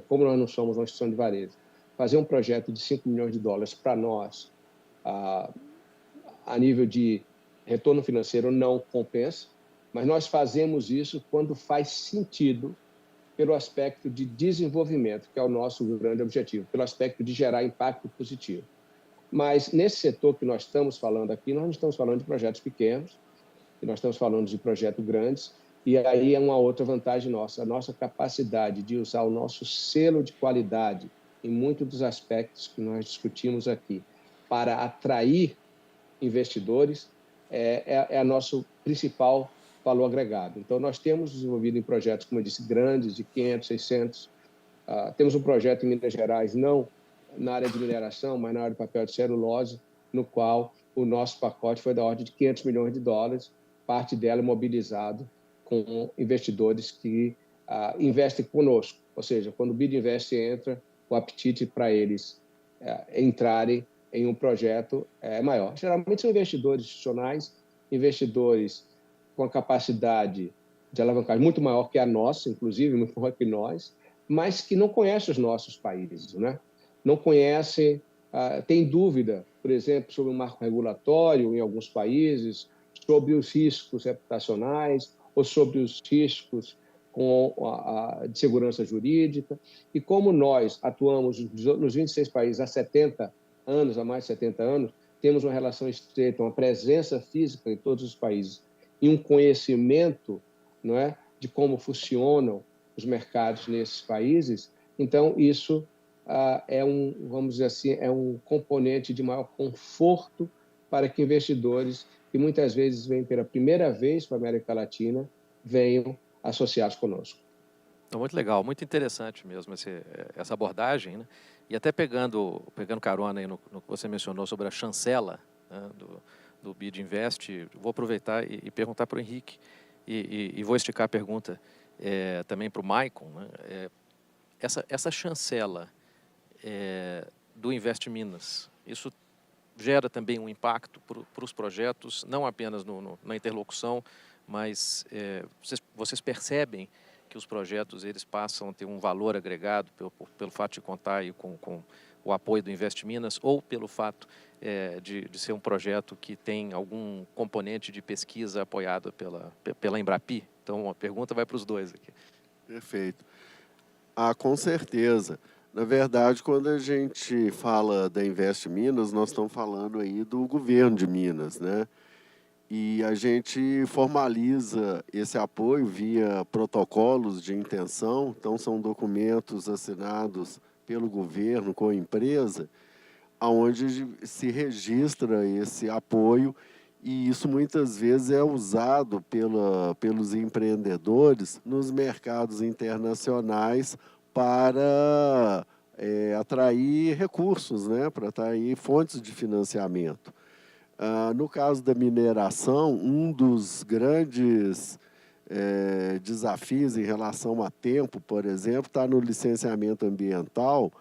como nós não somos uma instituição de varejo, fazer um projeto de 5 milhões de dólares para nós, a nível de retorno financeiro, não compensa, mas nós fazemos isso quando faz sentido pelo aspecto de desenvolvimento, que é o nosso grande objetivo, pelo aspecto de gerar impacto positivo. Mas nesse setor que nós estamos falando aqui, nós não estamos falando de projetos pequenos, nós estamos falando de projetos grandes, e aí é uma outra vantagem nossa, a nossa capacidade de usar o nosso selo de qualidade em muitos dos aspectos que nós discutimos aqui, para atrair investidores, é a nosso principal valor agregado. Então, nós temos desenvolvido em projetos, como eu disse, grandes, de 500, 600. Temos um projeto em Minas Gerais, não na área de mineração, mas na área de papel de celulose, no qual o nosso pacote foi da ordem de 500 milhões de dólares, parte dela mobilizado com investidores que investem conosco. Ou seja, quando o BID Invest entra, o apetite para eles entrarem em um projeto é maior. Geralmente são investidores institucionais, investidores com a capacidade de alavancagem muito maior que a nossa, inclusive, muito maior que nós, mas que não conhecem os nossos países, né? Não conhecem, tem dúvida, por exemplo, sobre o marco regulatório em alguns países, sobre os riscos reputacionais ou sobre os riscos de segurança jurídica. E como nós atuamos nos 26 países há 70 anos, há mais de 70 anos, temos uma relação estreita, uma presença física em todos os países e um conhecimento, não é, de como funcionam os mercados nesses países. Então, isso vamos dizer assim, é um componente de maior conforto para que investidores que muitas vezes vêm pela primeira vez para a América Latina venham associados conosco. Muito legal, muito interessante mesmo essa abordagem, né? E até pegando carona aí no que você mencionou sobre a chancela, né, do BID Invest, vou aproveitar e perguntar para o Henrique, e vou esticar a pergunta também para o Maicon, né? Essa chancela do Invest Minas, isso gera também um impacto para os projetos, não apenas na interlocução, mas vocês percebem que os projetos eles passam a ter um valor agregado pelo fato de contar aí com o apoio do Invest Minas ou pelo fato de ser um projeto que tem algum componente de pesquisa apoiado pela Embrapi? Então, a pergunta vai para os dois aqui. Perfeito. Com certeza. Na verdade, quando a gente fala da Invest Minas, nós estamos falando aí do governo de Minas, né? E a gente formaliza esse apoio via protocolos de intenção, então são documentos assinados pelo governo com a empresa, onde se registra esse apoio, e isso muitas vezes é usado pelos empreendedores nos mercados internacionais para atrair recursos, né? Para atrair fontes de financiamento. No caso da mineração, um dos grandes desafios em relação a tempo, por exemplo, está no licenciamento ambiental,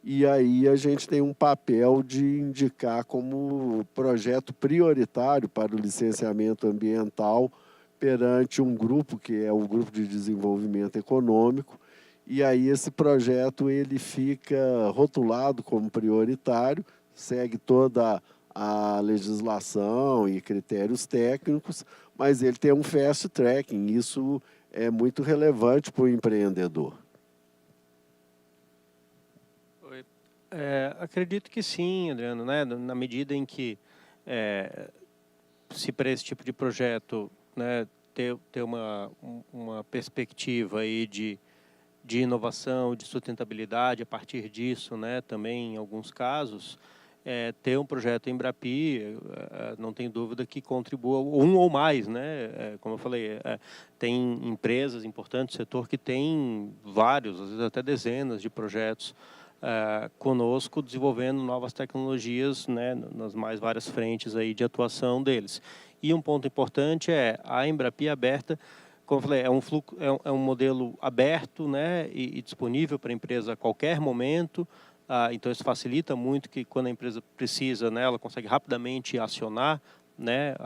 e aí a gente tem um papel de indicar como projeto prioritário para o licenciamento ambiental perante um grupo, que é o Grupo de Desenvolvimento Econômico, e aí esse projeto ele fica rotulado como prioritário, segue toda a legislação e critérios técnicos, mas ele tem um fast tracking, isso é muito relevante para o empreendedor. Acredito que sim, Adriano, né? Na medida em que se para esse tipo de projeto, né, ter uma perspectiva aí de inovação, de sustentabilidade a partir disso, né, também em alguns casos, ter um projeto Embrapi, não tem dúvida que contribua, um ou mais, né? Como eu falei, tem empresas importantes do setor que tem vários, às vezes até dezenas de projetos conosco, desenvolvendo novas tecnologias, né, nas mais várias frentes aí de atuação deles. E um ponto importante a Embrapi aberta, como eu falei, é um modelo aberto, né, e disponível para a empresa a qualquer momento. Então isso facilita muito que quando a empresa precisa, né, ela consegue rapidamente acionar, né,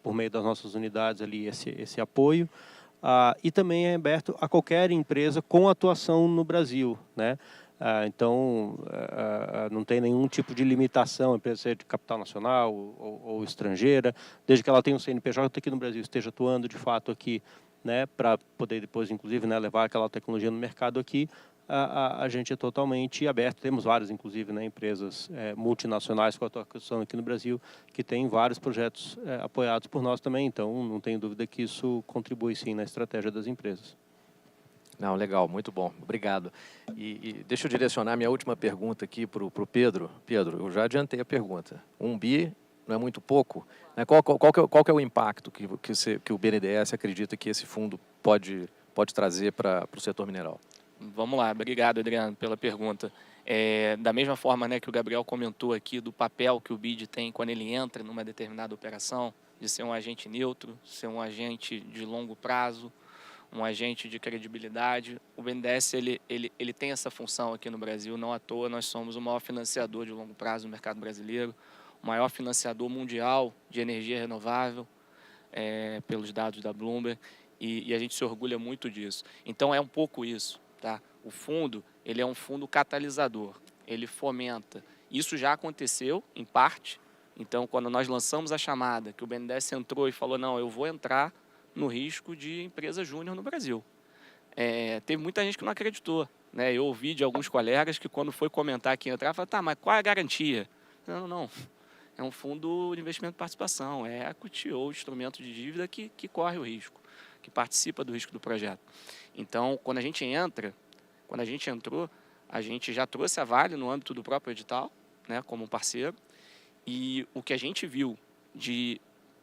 por meio das nossas unidades ali esse apoio. E também é aberto a qualquer empresa com atuação no Brasil, né? Então não tem nenhum tipo de limitação, a empresa seja de capital nacional ou estrangeira, desde que ela tenha um CNPJ aqui no Brasil, esteja atuando de fato aqui, né, para poder depois, inclusive, né, levar aquela tecnologia no mercado aqui. A gente é totalmente aberto. Temos várias, inclusive, né, empresas multinacionais com atuação aqui no Brasil que têm vários projetos apoiados por nós também. Então, não tenho dúvida que isso contribui, sim, na estratégia das empresas. Não, legal, muito bom. Obrigado. E deixa eu direcionar minha última pergunta aqui para o Pedro. Pedro, eu já adiantei a pergunta. 1 bi não é muito pouco? Né? Qual que é o impacto que o BNDES acredita que esse fundo pode trazer para o setor mineral? Vamos lá, obrigado, Adriano, pela pergunta. Da mesma forma, né, que o Gabriel comentou aqui do papel que o BID tem quando ele entra numa determinada operação, de ser um agente neutro, ser um agente de longo prazo, um agente de credibilidade. O BNDES ele tem essa função aqui no Brasil, não à toa nós somos o maior financiador de longo prazo no mercado brasileiro, o maior financiador mundial de energia renovável, pelos dados da Bloomberg, e a gente se orgulha muito disso. Então é um pouco isso, tá? O fundo, ele é um fundo catalisador, ele fomenta. Isso já aconteceu, em parte. Então, quando nós lançamos a chamada, que o BNDES entrou e falou, não, eu vou entrar no risco de empresa júnior no Brasil. Teve muita gente que não acreditou, né? Eu ouvi de alguns colegas que quando foi comentar que ia entrar, falaram, tá, mas qual é a garantia? Não. É um fundo de investimento de participação, é equity ou instrumento de dívida que corre o risco, que participa do risco do projeto. Então, quando a gente entrou, a gente já trouxe a Vale no âmbito do próprio edital, né, como parceiro, e o que a gente viu de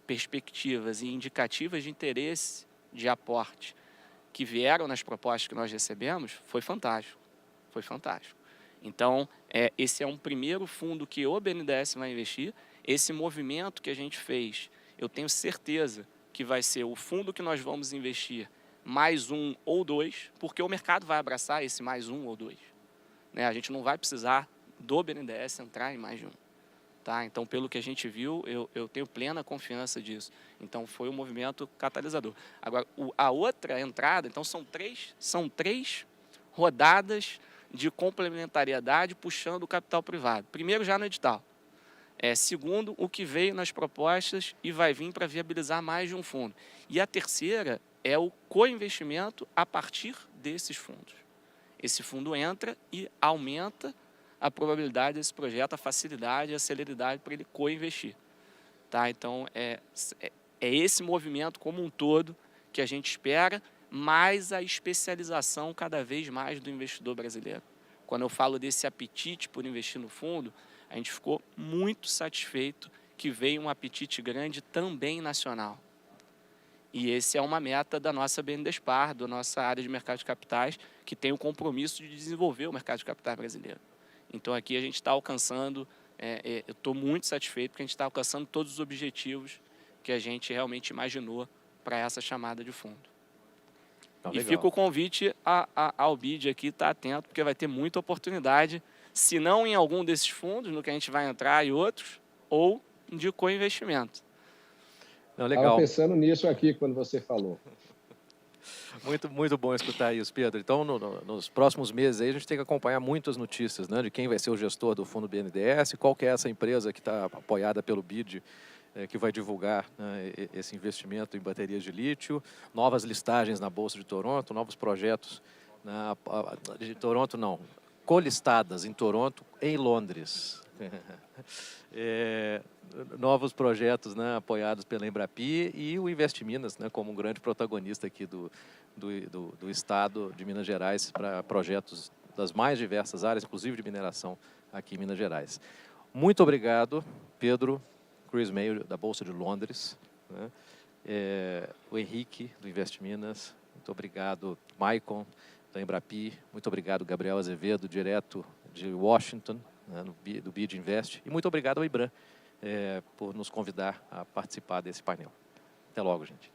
perspectivas e indicativas de interesse de aporte que vieram nas propostas que nós recebemos foi fantástico. Foi fantástico. Então, esse é um primeiro fundo que o BNDES vai investir. Esse movimento que a gente fez, eu tenho certeza que vai ser o fundo que nós vamos investir mais um ou dois, porque o mercado vai abraçar esse mais um ou dois. Né? A gente não vai precisar do BNDES entrar em mais de um. Tá? Então, pelo que a gente viu, eu tenho plena confiança disso. Então, foi um movimento catalisador. Agora, a outra entrada, então, são três rodadas de complementariedade puxando o capital privado. Primeiro, já no edital. Segundo, o que veio nas propostas e vai vir para viabilizar mais de um fundo. E a terceira é o co-investimento a partir desses fundos. Esse fundo entra e aumenta a probabilidade desse projeto, a facilidade, a celeridade para ele co-investir. Tá? Então, é esse movimento como um todo que a gente espera, mais a especialização cada vez mais do investidor brasileiro. Quando eu falo desse apetite por investir no fundo, a gente ficou muito satisfeito que veio um apetite grande também nacional. E esse é uma meta da nossa BNDESPAR, da nossa área de mercado de capitais, que tem o compromisso de desenvolver o mercado de capitais brasileiro. Então, aqui a gente está alcançando, eu estou muito satisfeito porque a gente está alcançando todos os objetivos que a gente realmente imaginou para essa chamada de fundo. E fica o convite ao BID aqui, estar atento, porque vai ter muita oportunidade, se não em algum desses fundos, no que a gente vai entrar e outros, ou de co-investimento. Legal. Estava pensando nisso aqui quando você falou. Muito bom escutar isso, Pedro. Então, nos próximos meses aí, a gente tem que acompanhar muitas notícias, né, de quem vai ser o gestor do fundo BNDES, qual que é essa empresa que está apoiada pelo BID, que vai divulgar, né, esse investimento em baterias de lítio, novas listagens na Bolsa de Toronto, novos projetos de Toronto, não, colistadas em Toronto, em Londres. Novos projetos, né, apoiados pela Embrapi e o Investiminas, né, como um grande protagonista aqui do estado de Minas Gerais para projetos das mais diversas áreas, inclusive de mineração aqui em Minas Gerais. Muito obrigado, Pedro, Chris Mayo, da Bolsa de Londres, né, o Henrique, do Investiminas, muito obrigado, Maicon, da Embrapi, muito obrigado, Gabriel Azevedo, direto de Washington, né, do BID Invest, e muito obrigado ao IBRAM por nos convidar a participar desse painel. Até logo, gente.